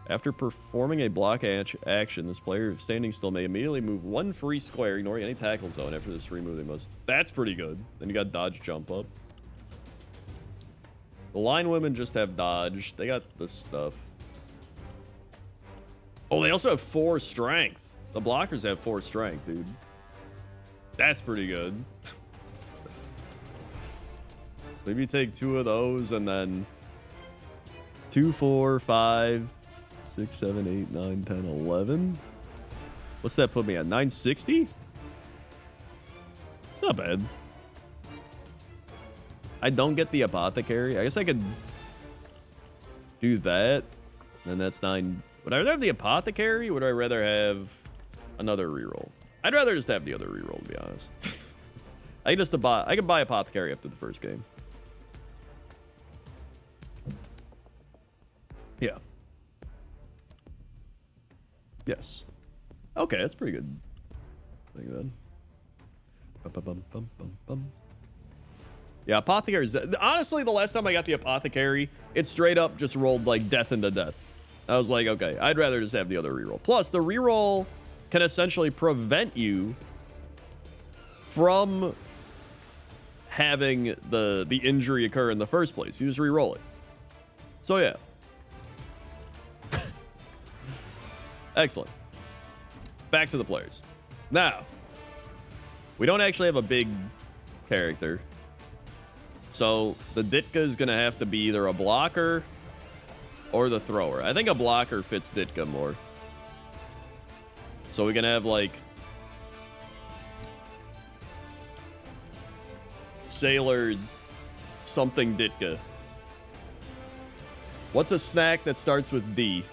After performing a block action, this player standing still may immediately move 1 free square, ignoring any tackle zone. After this free move, they must... That's pretty good. Then you got dodge jump up. The line women just have dodge. They got this stuff. Oh, they also have 4 strength. The blockers have 4 strength, dude. That's pretty good. So maybe you take 2 of those and then 2, 4, 5, 6, 7, 8, 9, 10, 11. What's that put me at? 960? It's not bad. I don't get the apothecary. I guess I could do that. Then that's 9. Would I rather have the apothecary? Or would I rather have another reroll? I'd rather just have the other reroll, to be honest. I can buy apothecary after the first game. Yeah. Yes. Okay, that's pretty good thing then. Yeah, apothecary is... Honestly, the last time I got the apothecary, it straight up just rolled like death into death. I was like, okay, I'd rather just have the other reroll. Plus, the reroll can essentially prevent you from having the injury occur in the first place. You just reroll it. So yeah. Excellent. Back to the players. Now, we don't actually have a big character. So the Ditka is going to have to be either a blocker or the thrower. I think a blocker fits Ditka more. So we can have like Sailor something Ditka. What's a snack that starts with D?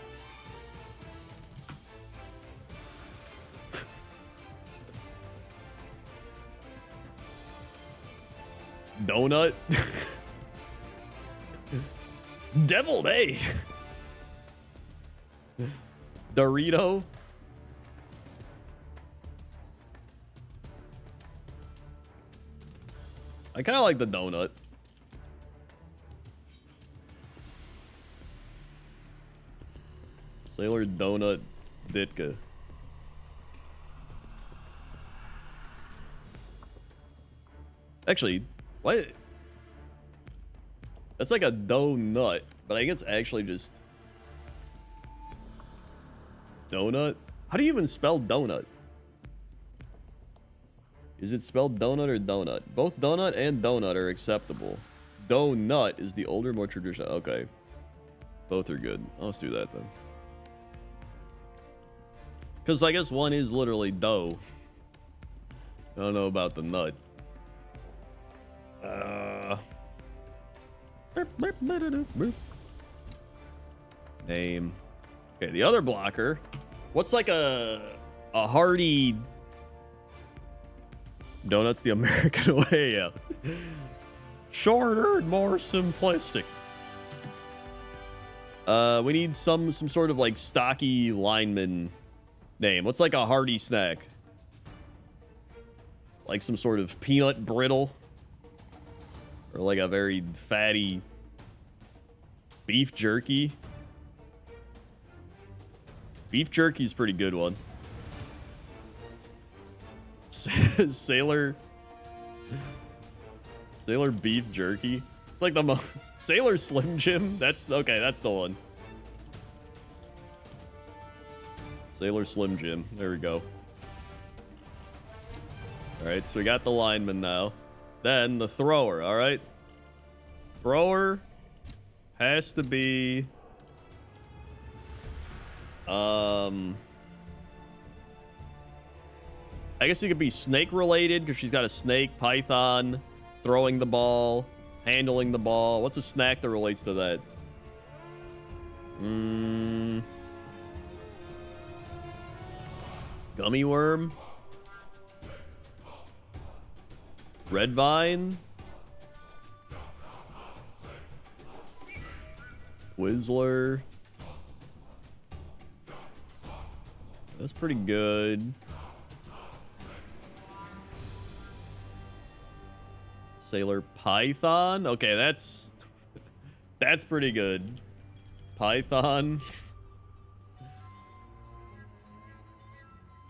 Donut? Deviled egg. Dorito? I kind of like the donut. Sailor Donut Ditka. Actually, what? That's like a donut, but I think it's actually just donut. How do you even spell donut? Is it spelled donut or donut? Both donut and donut are acceptable. Donut is the older, more traditional. Okay. Both are good. Let's do that then. Because I guess one is literally dough. I don't know about the nut. Name. Okay, the other blocker. What's like a hearty... Donuts the American way, yeah. Shorter and more simplistic. We need some sort of like stocky lineman name. What's like a hearty snack? Like some sort of peanut brittle? Or like a very fatty beef jerky? Beef jerky's a pretty good one. Sailor beef jerky. It's like the Sailor Slim Jim. That's okay. That's the one. Sailor Slim Jim. There we go. All right, so we got the lineman now. Then the thrower. All right. Thrower has to be I guess it could be snake related because she's got a snake, python, throwing the ball, handling the ball. What's a snack that relates to that? Gummy worm? Red vine? Twizzler? That's pretty good. Sailor Python? Okay, that's pretty good. Python.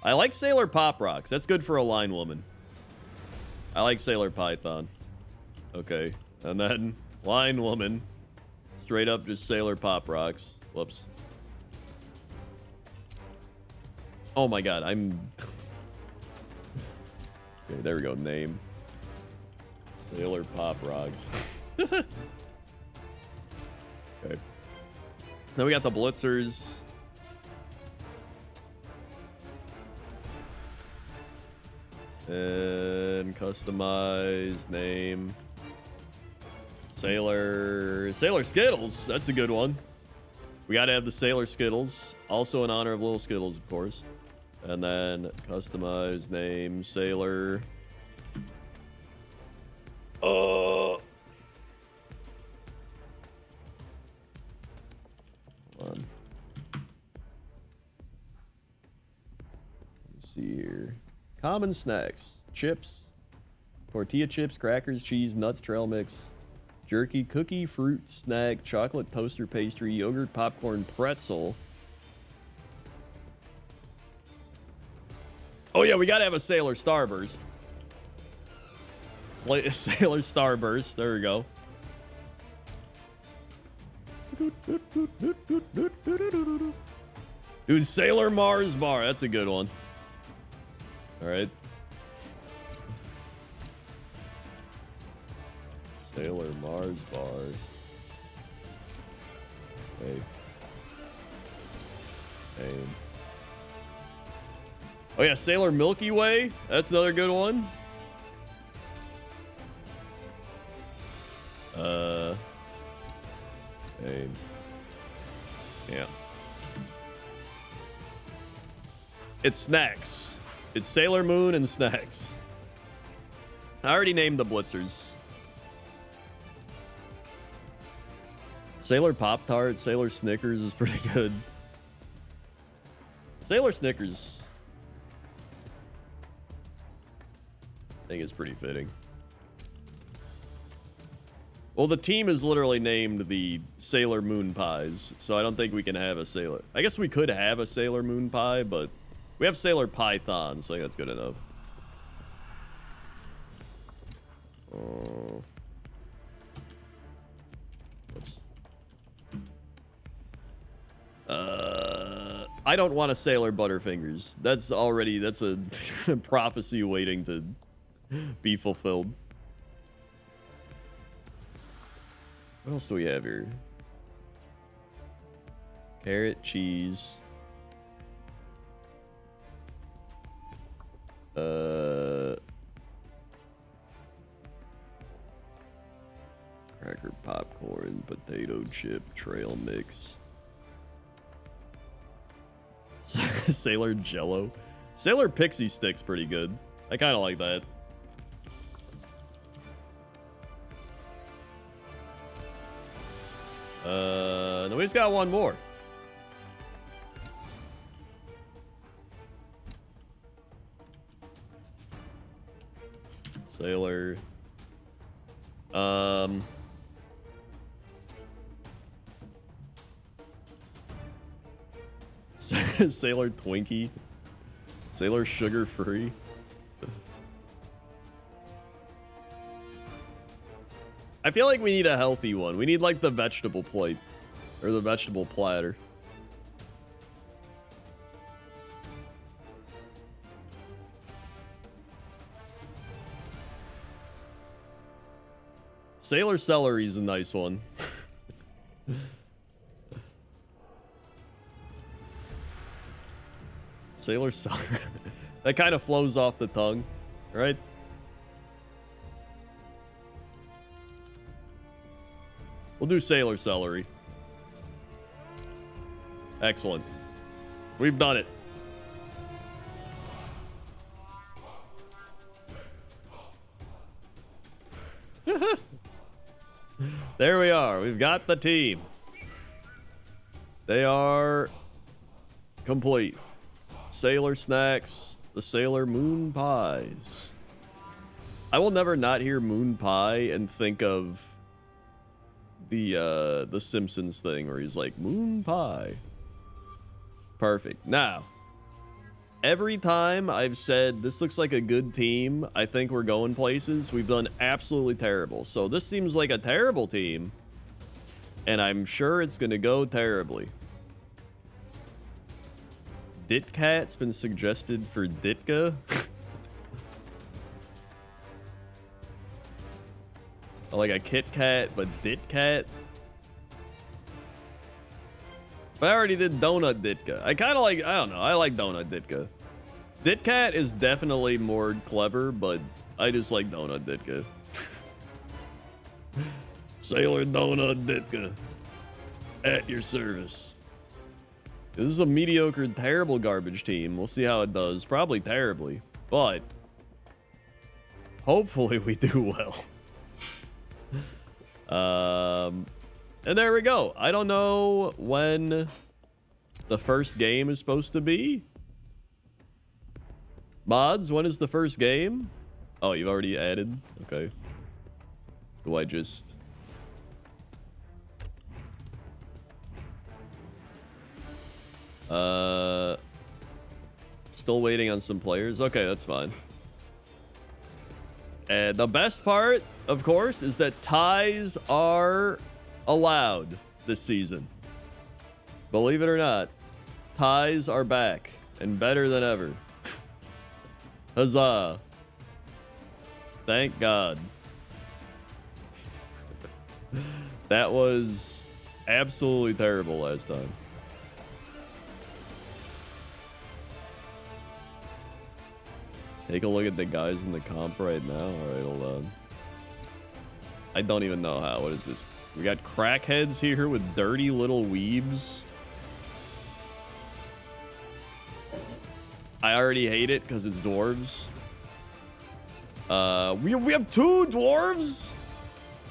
I like Sailor Pop Rocks. That's good for a line woman. I like Sailor Python. Okay, and then line woman. Straight up just Sailor Pop Rocks. Whoops. Oh my god, I'm... Okay, there we go, name. Sailor Pop Rocks. Okay. Then we got the Blitzers. And customize name. Sailor Skittles. That's a good one. We gotta have the Sailor Skittles. Also in honor of Little Skittles, of course. And then customize name Sailor. Hold on. Let's see here. Common snacks: chips, tortilla chips, crackers, cheese, nuts, trail mix, jerky, cookie, fruit snack, chocolate toaster pastry, yogurt, popcorn, pretzel. Oh yeah, we gotta have a Sailor Starburst. Sailor Starburst. There we go. Dude, Sailor Mars bar. That's a good one. All right. Sailor Mars bar. Hey. Hey. Oh yeah, Sailor Milky Way. That's another good one. Hey. Yeah. It's snacks. It's Sailor Moon and snacks. I already named the Blitzers. Sailor Pop-Tart, Sailor Snickers is pretty good. Sailor Snickers, I think it's pretty fitting. Well, the team is literally named the Sailor Moon Pies, so I don't think we can have a Sailor... I guess we could have a Sailor Moon Pie, but we have Sailor Python, so I think that's good enough. Oops. I don't want a Sailor Butterfingers. That's a prophecy waiting to be fulfilled. What else do we have here? Carrot, cheese. Cracker, popcorn, potato chip, trail mix. Sailor Jello. Sailor Pixie Stick's pretty good. I kind of like that. Then we just got one more. Sailor. Sailor Twinkie. Sailor Sugar Free. I feel like we need a healthy one. We need like the vegetable plate or the vegetable platter. Sailor Celery is a nice one. Sailor celery. That kind of flows off the tongue, right? We'll do sailor celery. Excellent. We've done it. There we are. We've got the team. They are complete. Sailor snacks, the Sailor Moon Pies. I will never not hear moon pie and think of the Simpsons thing where he's like, moon pie. Perfect. Now, every time I've said this looks like a good team, I think we're going places, we've done absolutely terrible. So this seems like a terrible team, and I'm sure it's gonna go terribly. Ditcat's been suggested for Ditka. Like a Kit Kat, but Ditcat. But I already did Donut Ditka. I kind of like, I don't know, I like Donut Ditka. Ditcat is definitely more clever, but I just like Donut Ditka. Sailor Donut Ditka. At your service. This is a mediocre, terrible garbage team. We'll see how it does. Probably terribly, but hopefully we do well. And there we go. I don't know when the first game is supposed to be. Mods, when is the first game? Oh, you've already added? Okay. Do I just... Still waiting on some players. Okay, that's fine. And the best part, of course, is that ties are allowed this season. Believe it or not, ties are back and better than ever. Huzzah. Thank God. That was absolutely terrible last time. Take a look at the guys in the comp right now. All right, hold on. I don't even know how. What is this? We got crackheads here with dirty little weebs. I already hate it because it's dwarves. We have 2 dwarves?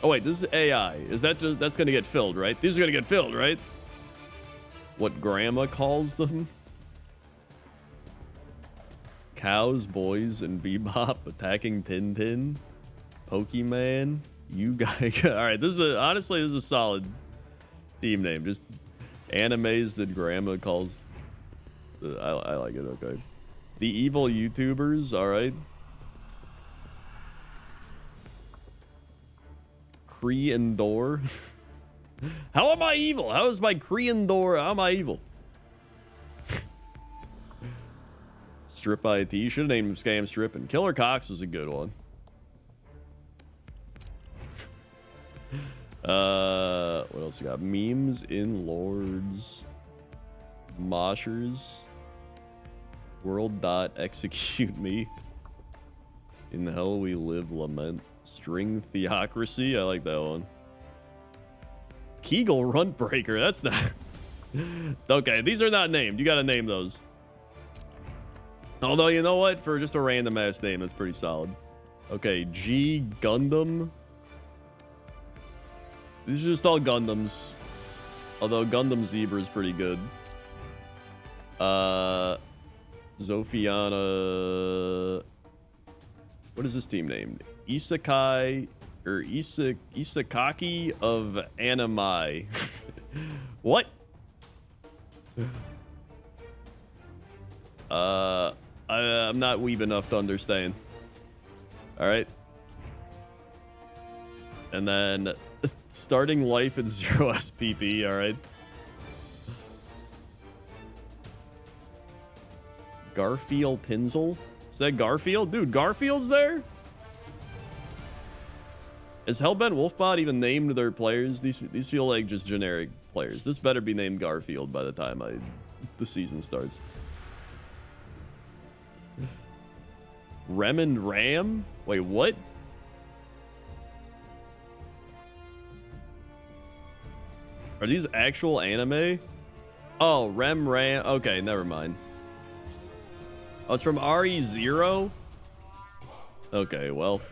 Oh wait, this is AI. Is that just, that's gonna get filled, right? These are gonna get filled, right? What grandma calls them? Cows, boys, and Bebop attacking Tintin. Pokemon. You guys. All right, this is honestly this is a solid team name. Just animes that grandma calls. I like it. Okay. The evil YouTubers. All right. Kree and Door. How am I evil? How is my Kree and Door? How am I evil? Strip IT. You should have named him Scam Strip, and Killer Cox was a good one. What else you got? Memes in Lords. Moshers. World dot execute me. In the hell we live lament. String Theocracy. I like that one. Kegel Runt Breaker. That's not... Okay, these are not named. You gotta name those. Although, you know what? For just a random ass name, that's pretty solid. Okay, G Gundam. These are just all Gundams. Although Gundam Zebra is pretty good. Zophiana. What is this team named? Isekai or Isakaki of Anamai. What? I'm not weeb enough to understand. All right. And then starting life at 0 SPP. All right. Garfield Tinsel. Is that Garfield? Dude, Garfield's there? Is Hellbent Wolfbot even named their players? These feel like just generic players. This better be named Garfield by the time the season starts. Rem and Ram? Wait, what? Are these actual anime? Oh, Rem Ram. Okay, never mind. Oh, it's from RE0? Okay, well.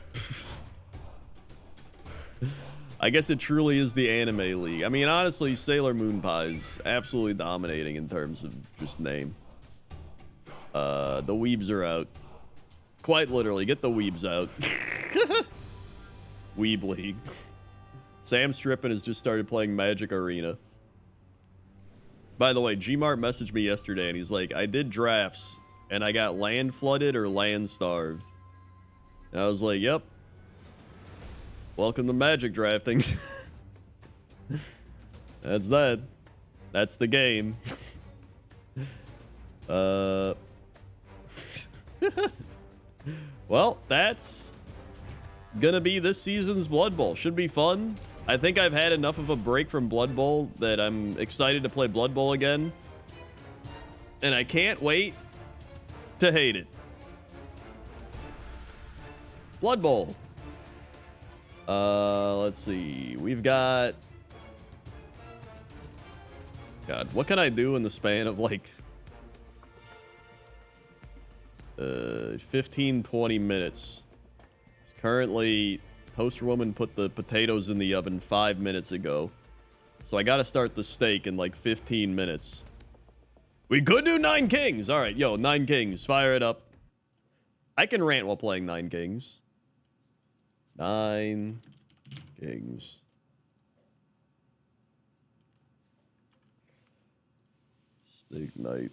I guess it truly is the anime league. I mean, honestly, Sailor Moon Pie's absolutely dominating in terms of just name. The weebs are out. Quite literally, get the weebs out. Weeb League. Sam Strippin has just started playing Magic Arena. By the way, Gmart messaged me yesterday and he's like, I did drafts and I got land flooded or land starved. And I was like, yep. Welcome to Magic drafting. That's that. That's the game. Well, that's gonna be this season's Blood Bowl. Should be fun. I think I've had enough of a break from Blood Bowl that I'm excited to play Blood Bowl again. And I can't wait to hate it. Blood Bowl. Let's see. We've got... God, what can I do in the span of like 15, 20 minutes? Currently, Toaster Woman put the potatoes in the oven 5 minutes ago. So I gotta start the steak in like 15 minutes. We could do 9 Kings. All right, yo, 9 Kings. Fire it up. I can rant while playing 9 Kings. 9 Kings. Steak night.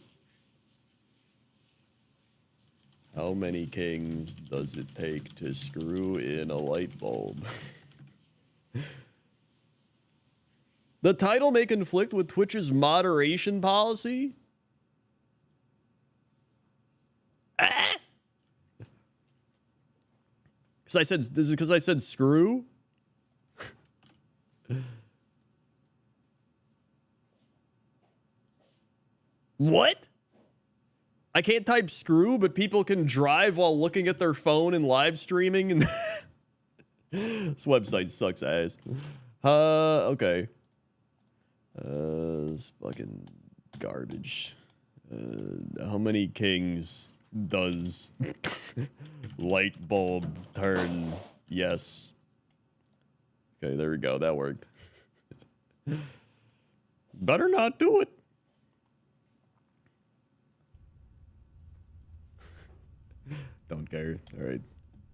How many kings does it take to screw in a light bulb? The title may conflict with Twitch's moderation policy? Ah! Because I said, is it because I said screw? What? I can't type screw, but people can drive while looking at their phone and live streaming. And this website sucks ass. Okay. This fucking garbage. How many kings does light bulb turn? Yes. Okay, there we go. That worked. Better not do it. Don't care. All right.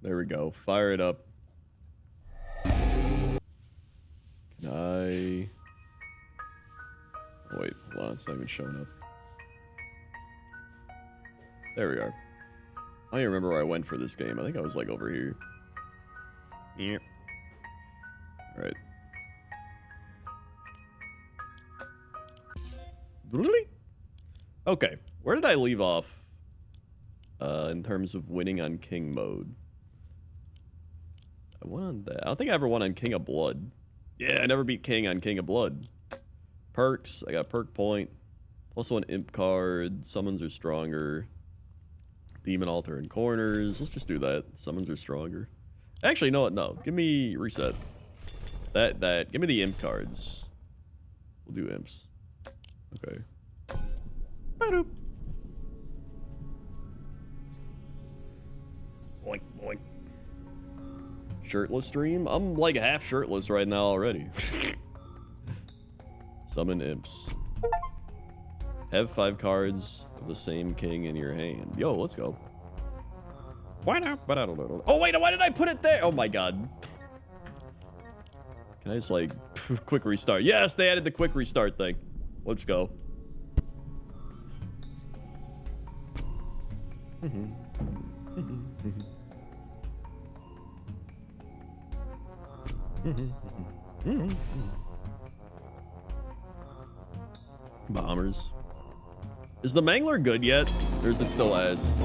There we go. Fire it up. Can I... Oh, wait. Hold on. It's not even showing up. There we are. I don't even remember where I went for this game. I think I was like over here. Yeah. All right. Okay. Where did I leave off? In terms of winning on King mode. I won on that. I don't think I ever won on King of Blood. Yeah, I never beat King on King of Blood. Perks. I got perk point. Plus 1 imp card. Summons are stronger. Demon altar in corners. Let's just do that. Summons are stronger. Actually, no, no. Give me reset. That. Give me the imp cards. We'll do imps. Okay. Ba-doop. Boink, boink. Shirtless stream? I'm like half shirtless right now already. Summon imps. Have 5 cards of the same king in your hand. Yo, let's go. Why not? But I don't know. Oh, wait, why did I put it there? Oh my god. Can I just like quick restart? Yes, they added the quick restart thing. Let's go. Bombers. Is the Mangler good yet? Or is it still ass?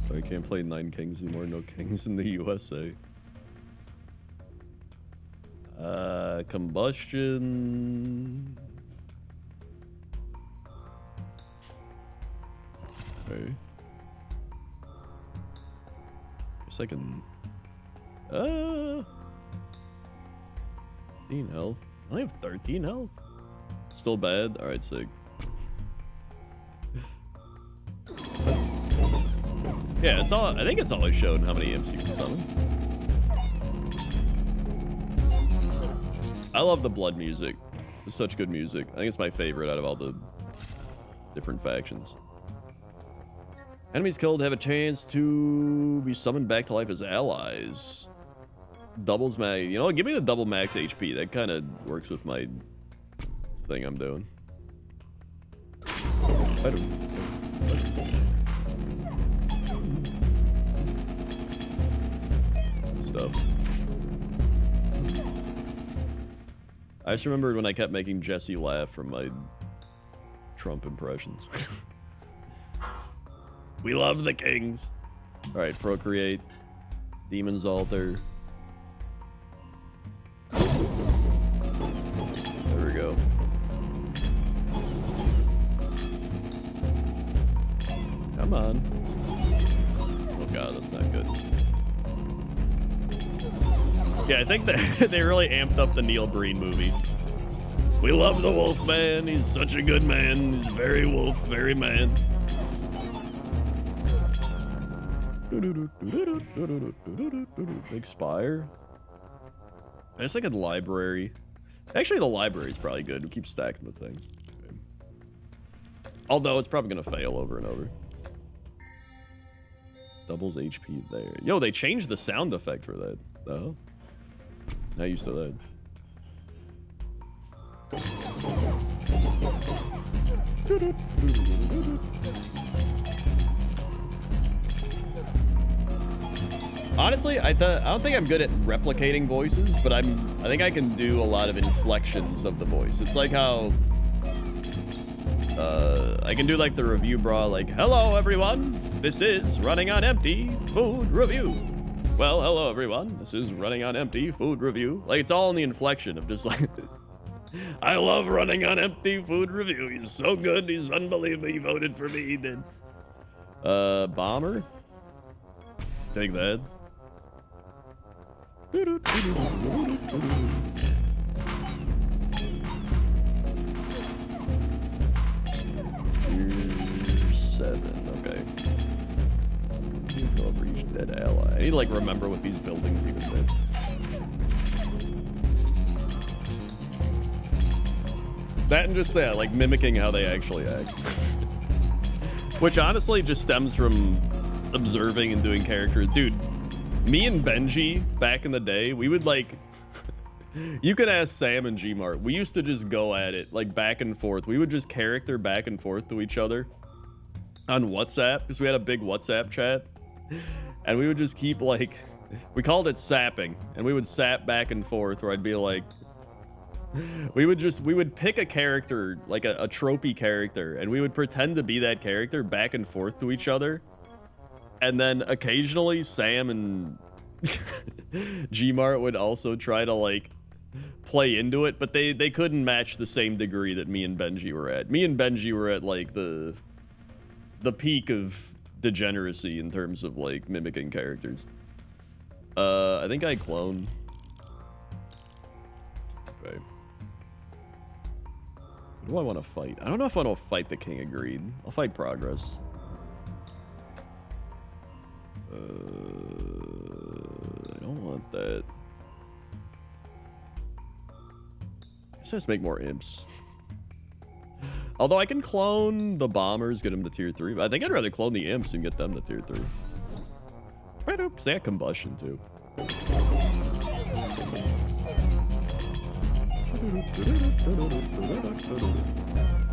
So I can't play 9 Kings anymore. No kings in the USA. Combustion. Okay. Guess I can. 15 health. I only have 13 health. Still bad. All right, sick. Yeah, it's all. I think it's always shown how many imps you can summon. I love the blood music. It's such good music. I think it's my favorite out of all the different factions. Enemies killed have a chance to be summoned back to life as allies. Doubles max. You know what? Give me the double max HP. That kind of works with my thing I'm doing. I don't. Stuff. I just remembered when I kept making Jesse laugh from my Trump impressions. We love the kings. All right, procreate. Demon's altar. There we go. Come on. Oh god, that's not good. Yeah, I think that they really amped up the Neil Breen movie. We love the wolf man. He's such a good man. He's very wolf, very man. Expire. I guess like a library. Actually, the library is probably good. We keep stacking the things. Okay. Although it's probably gonna fail over and over. Doubles HP there. Yo, they changed the sound effect for that. Oh. Not used to that. Honestly, I don't think I'm good at replicating voices, but I think I can do a lot of inflections of the voice. It's like how I can do like the review bra, like, hello everyone, this is Running on Empty Food Review. Well, hello everyone, this is Running on Empty Food Review. Like, it's all in the inflection of just like, I love Running on Empty Food Review. He's so good, he's unbelievable, he voted for me, he did. Bomber? Take that. Tier 7, okay. Go over each dead ally. I need to like remember what these buildings even did. That and just that, like mimicking how they actually act. Which honestly just stems from observing and doing character. Dude, me and Benji back in the day, we would like, you could ask Sam and Gmart. We used to just go at it like back and forth. We would just character back and forth to each other on WhatsApp because we had a big WhatsApp chat. And we would just keep like, we called it sapping, and we would sap back and forth where I'd be like, we would pick a character, like a tropey character, and we would pretend to be that character back and forth to each other. And then occasionally Sam and Gmart would also try to like play into it, but they couldn't match the same degree that me and Benji were at. Me and Benji were at like the peak of degeneracy in terms of like mimicking characters. I think I clone. Okay. Who do I want to fight? I don't know if I want to fight the King of Greed. I'll fight Progress. I don't want that. I guess I just make more imps. Although I can clone the bombers, get them to tier 3. But I think I'd rather clone the imps and get them to tier 3. Right up, because they have combustion too.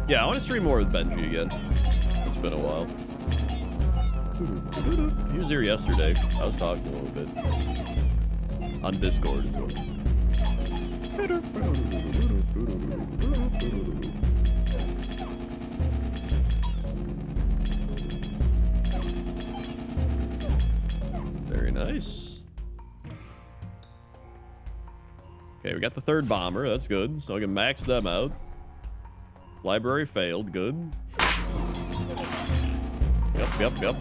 Yeah, I want to stream more with Benji again. It's been a while. He was here yesterday. I was talking a little bit on Discord. Very nice. Okay, Okay, we got the third bomber. That's good. So I can max them out. Library failed. Good. Yep.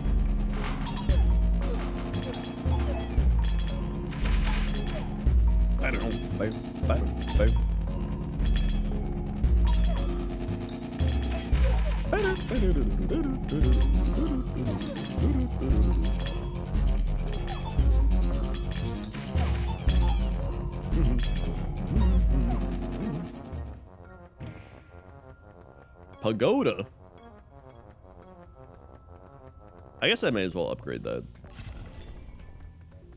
I don't know. Pagoda. I guess I may as well upgrade that.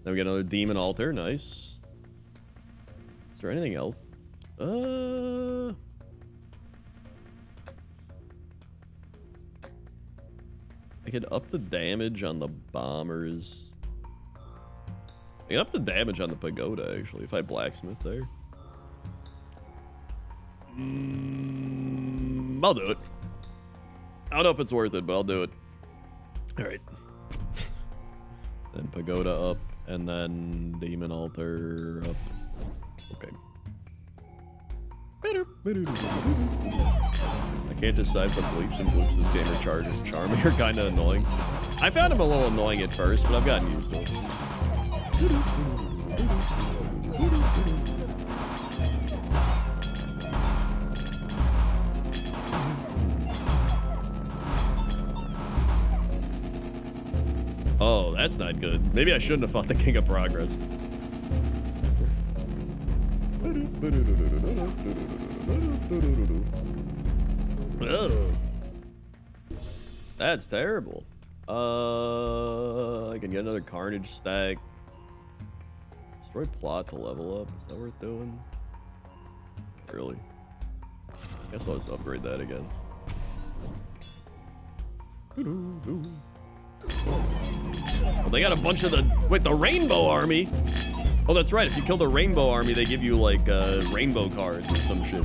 Then we get another demon altar. Nice. Is there anything else? I could up the damage on the bombers. I can up the damage on the pagoda, actually, if I blacksmith there. I'll do it. I don't know if it's worth it, but I'll do it. All right. Then pagoda up, and then demon altar up. Okay. I can't decide if the bleeps and bloops this game are charming or kind of annoying. I found him a little annoying at first, but I've gotten used to it. Oh, that's not good. Maybe I shouldn't have fought the King of Progress. Oh. That's terrible. I can get another Carnage stack. Destroy plot to level up. Is that worth doing? Really? Guess I'll just upgrade that again. Oh, they got a bunch of the... Wait, the Rainbow Army? Oh, that's right. If you kill the Rainbow Army, they give you, like, rainbow cards or some shit.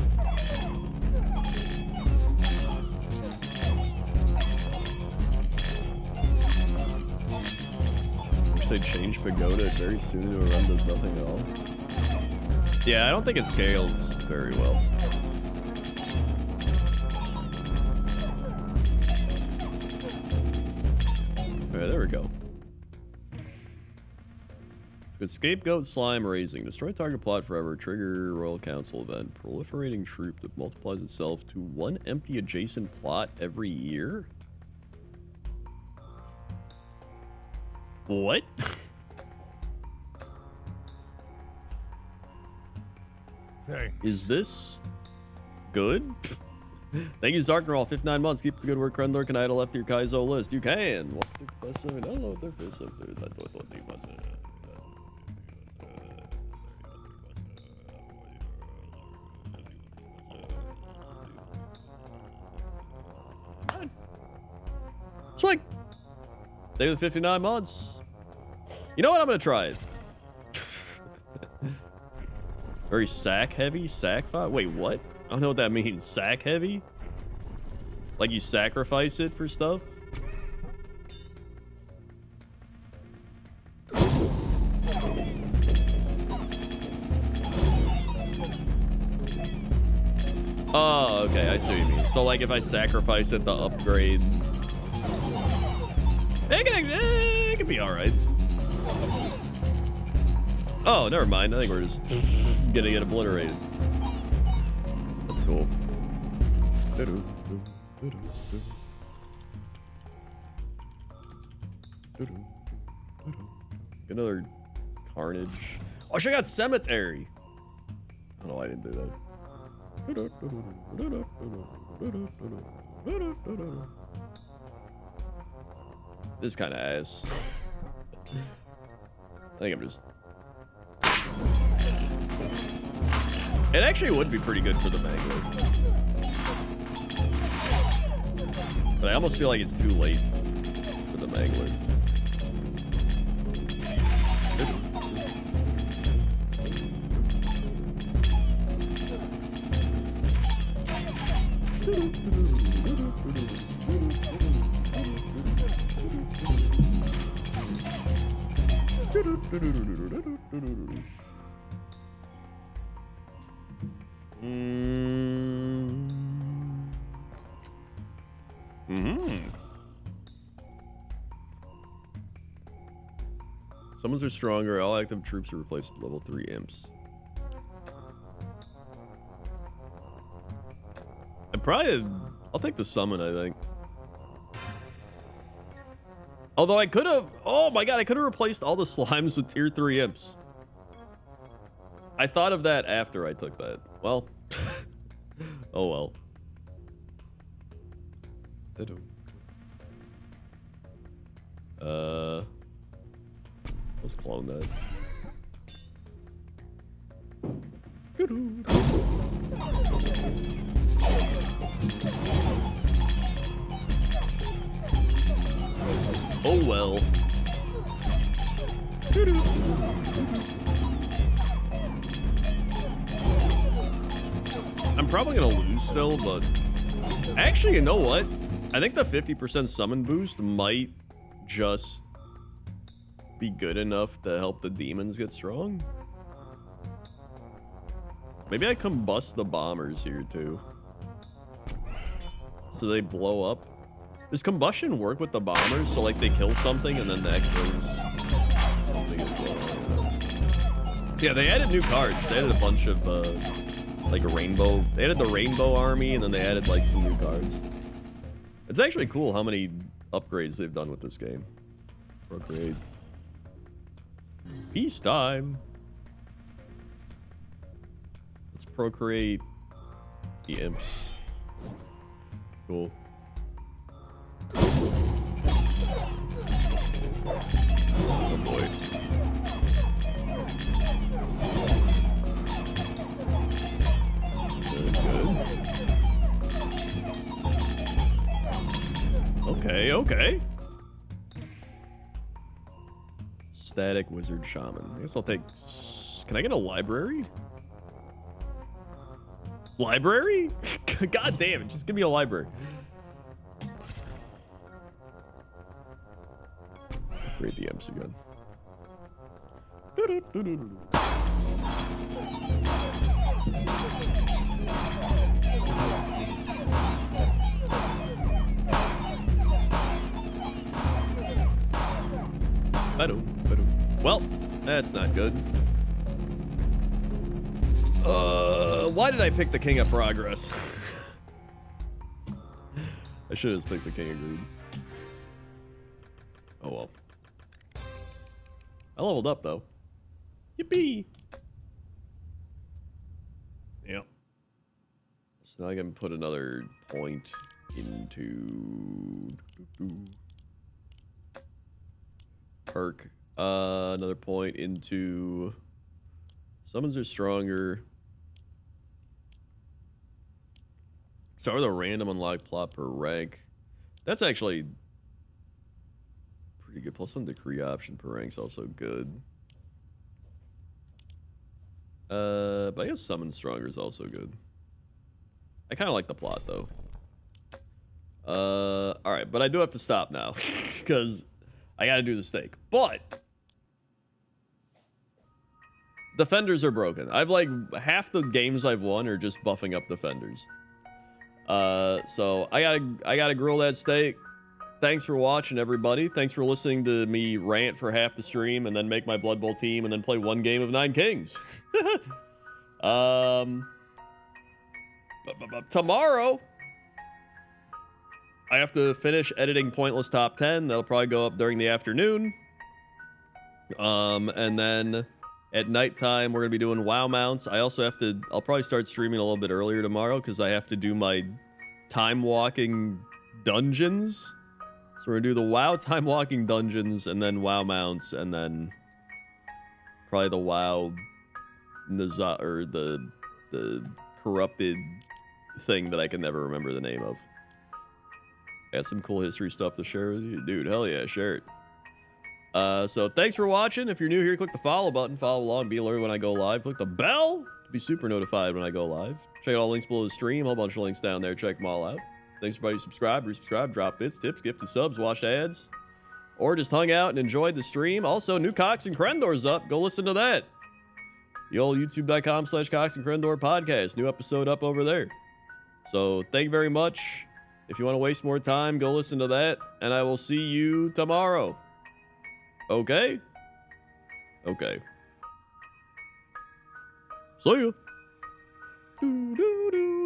Wish they'd change Pagoda very soon into a run does nothing at all. Yeah, I don't think it scales very well. Alright, there we go. Good scapegoat slime raising. Destroy target plot forever. Trigger Royal Council event. Proliferating troop that multiplies itself to one empty adjacent plot every year? What? Hey. Is this good? Thank you, Zarknarol. 59 months. Keep the good work, Krendor. Can I add a left to your Kaizo list? You can. What the fuss? I don't know what the fuss up there. That's what the fuss. Swing. Day with 59 months. You know what? I'm gonna try it. Very sack heavy. Sack fight. Wait, what? I don't know what that means. Sack heavy? Like you sacrifice it for stuff? Oh, okay. I see what you mean. So, like, if I sacrifice it, the upgrade... It can be alright. Oh, never mind. I think we're just gonna get obliterated. That's cool. Another Carnage. Oh, I should have got Cemetery. I don't know why I didn't do that. This kind of ass. I think I'm just... It actually would be pretty good for the Mangler. But I almost feel like it's too late for the Mangler. Summons are stronger. All active troops are replaced with level 3 imps. I'll take the summon, I think. Although I could have, oh my god, I could have replaced all the slimes with tier 3 imps. I thought of that after I took that. Well, oh well. Let's clone that. Oh well. I'm probably gonna lose still, but actually, you know what? I think the 50% summon boost might just be good enough to help the demons get strong. Maybe I combust the bombers here too, so they blow up. Does combustion work with the bombers? So like they kill something and then that kills something as well. Yeah, they added new cards. They added a bunch of like a rainbow. They added the rainbow army and then they added like some new cards. It's actually cool how many upgrades they've done with this game. Procreate. Peacetime. Let's procreate the imps. Cool. Oh boy. Good. Okay, okay. Static wizard shaman. I guess I'll take. Can I get a library? Library? God damn it! Just give me a library. Create the imps again. Well, that's not good. Why did I pick the King of Progress? I should have picked the King of Greed. Oh well. I leveled up though. Yippee! Yep. So now I can put another point into perk. Another point into summons are stronger. Start with a random unlock plot per rank. That's actually pretty good. +1 decree option per rank's also good. But I guess summon stronger is also good. I kind of like the plot though. All right, but I do have to stop now because I got to do the stake. But defenders are broken. I've like half the games I've won are just buffing up defenders. So I gotta grill that steak. Thanks for watching, everybody. Thanks for listening to me rant for half the stream and then make my Blood Bowl team and then play one game of 9 Kings. Tomorrow, I have to finish editing Pointless Top 10. That'll probably go up during the afternoon. And then at nighttime, we're gonna be doing WoW mounts. I'll probably start streaming a little bit earlier tomorrow because I have to do my time walking dungeons. So we're gonna do the WoW time walking dungeons and then WoW mounts and then probably the WoW or the corrupted thing that I can never remember the name of. Got some cool history stuff to share with you. Dude, hell yeah, share it. So thanks for watching. If you're new here, click the follow button, follow along, be alerted when I go live. Click the bell to be super notified when I go live. Check out all the links below the stream, a whole bunch of links down there. Check them all out. Thanks everybody who subscribed, resubscribed, drop bits, tips, gifted subs, watched ads, or just hung out and enjoyed the stream. Also, new Cox and Krendor's up. Go listen to that. the old youtube.com/Cox and Crendor podcast. New episode up over there. So thank you very much. If you want to waste more time, go listen to that. And I will see you tomorrow. Okay? Okay. See ya. Do, do, do.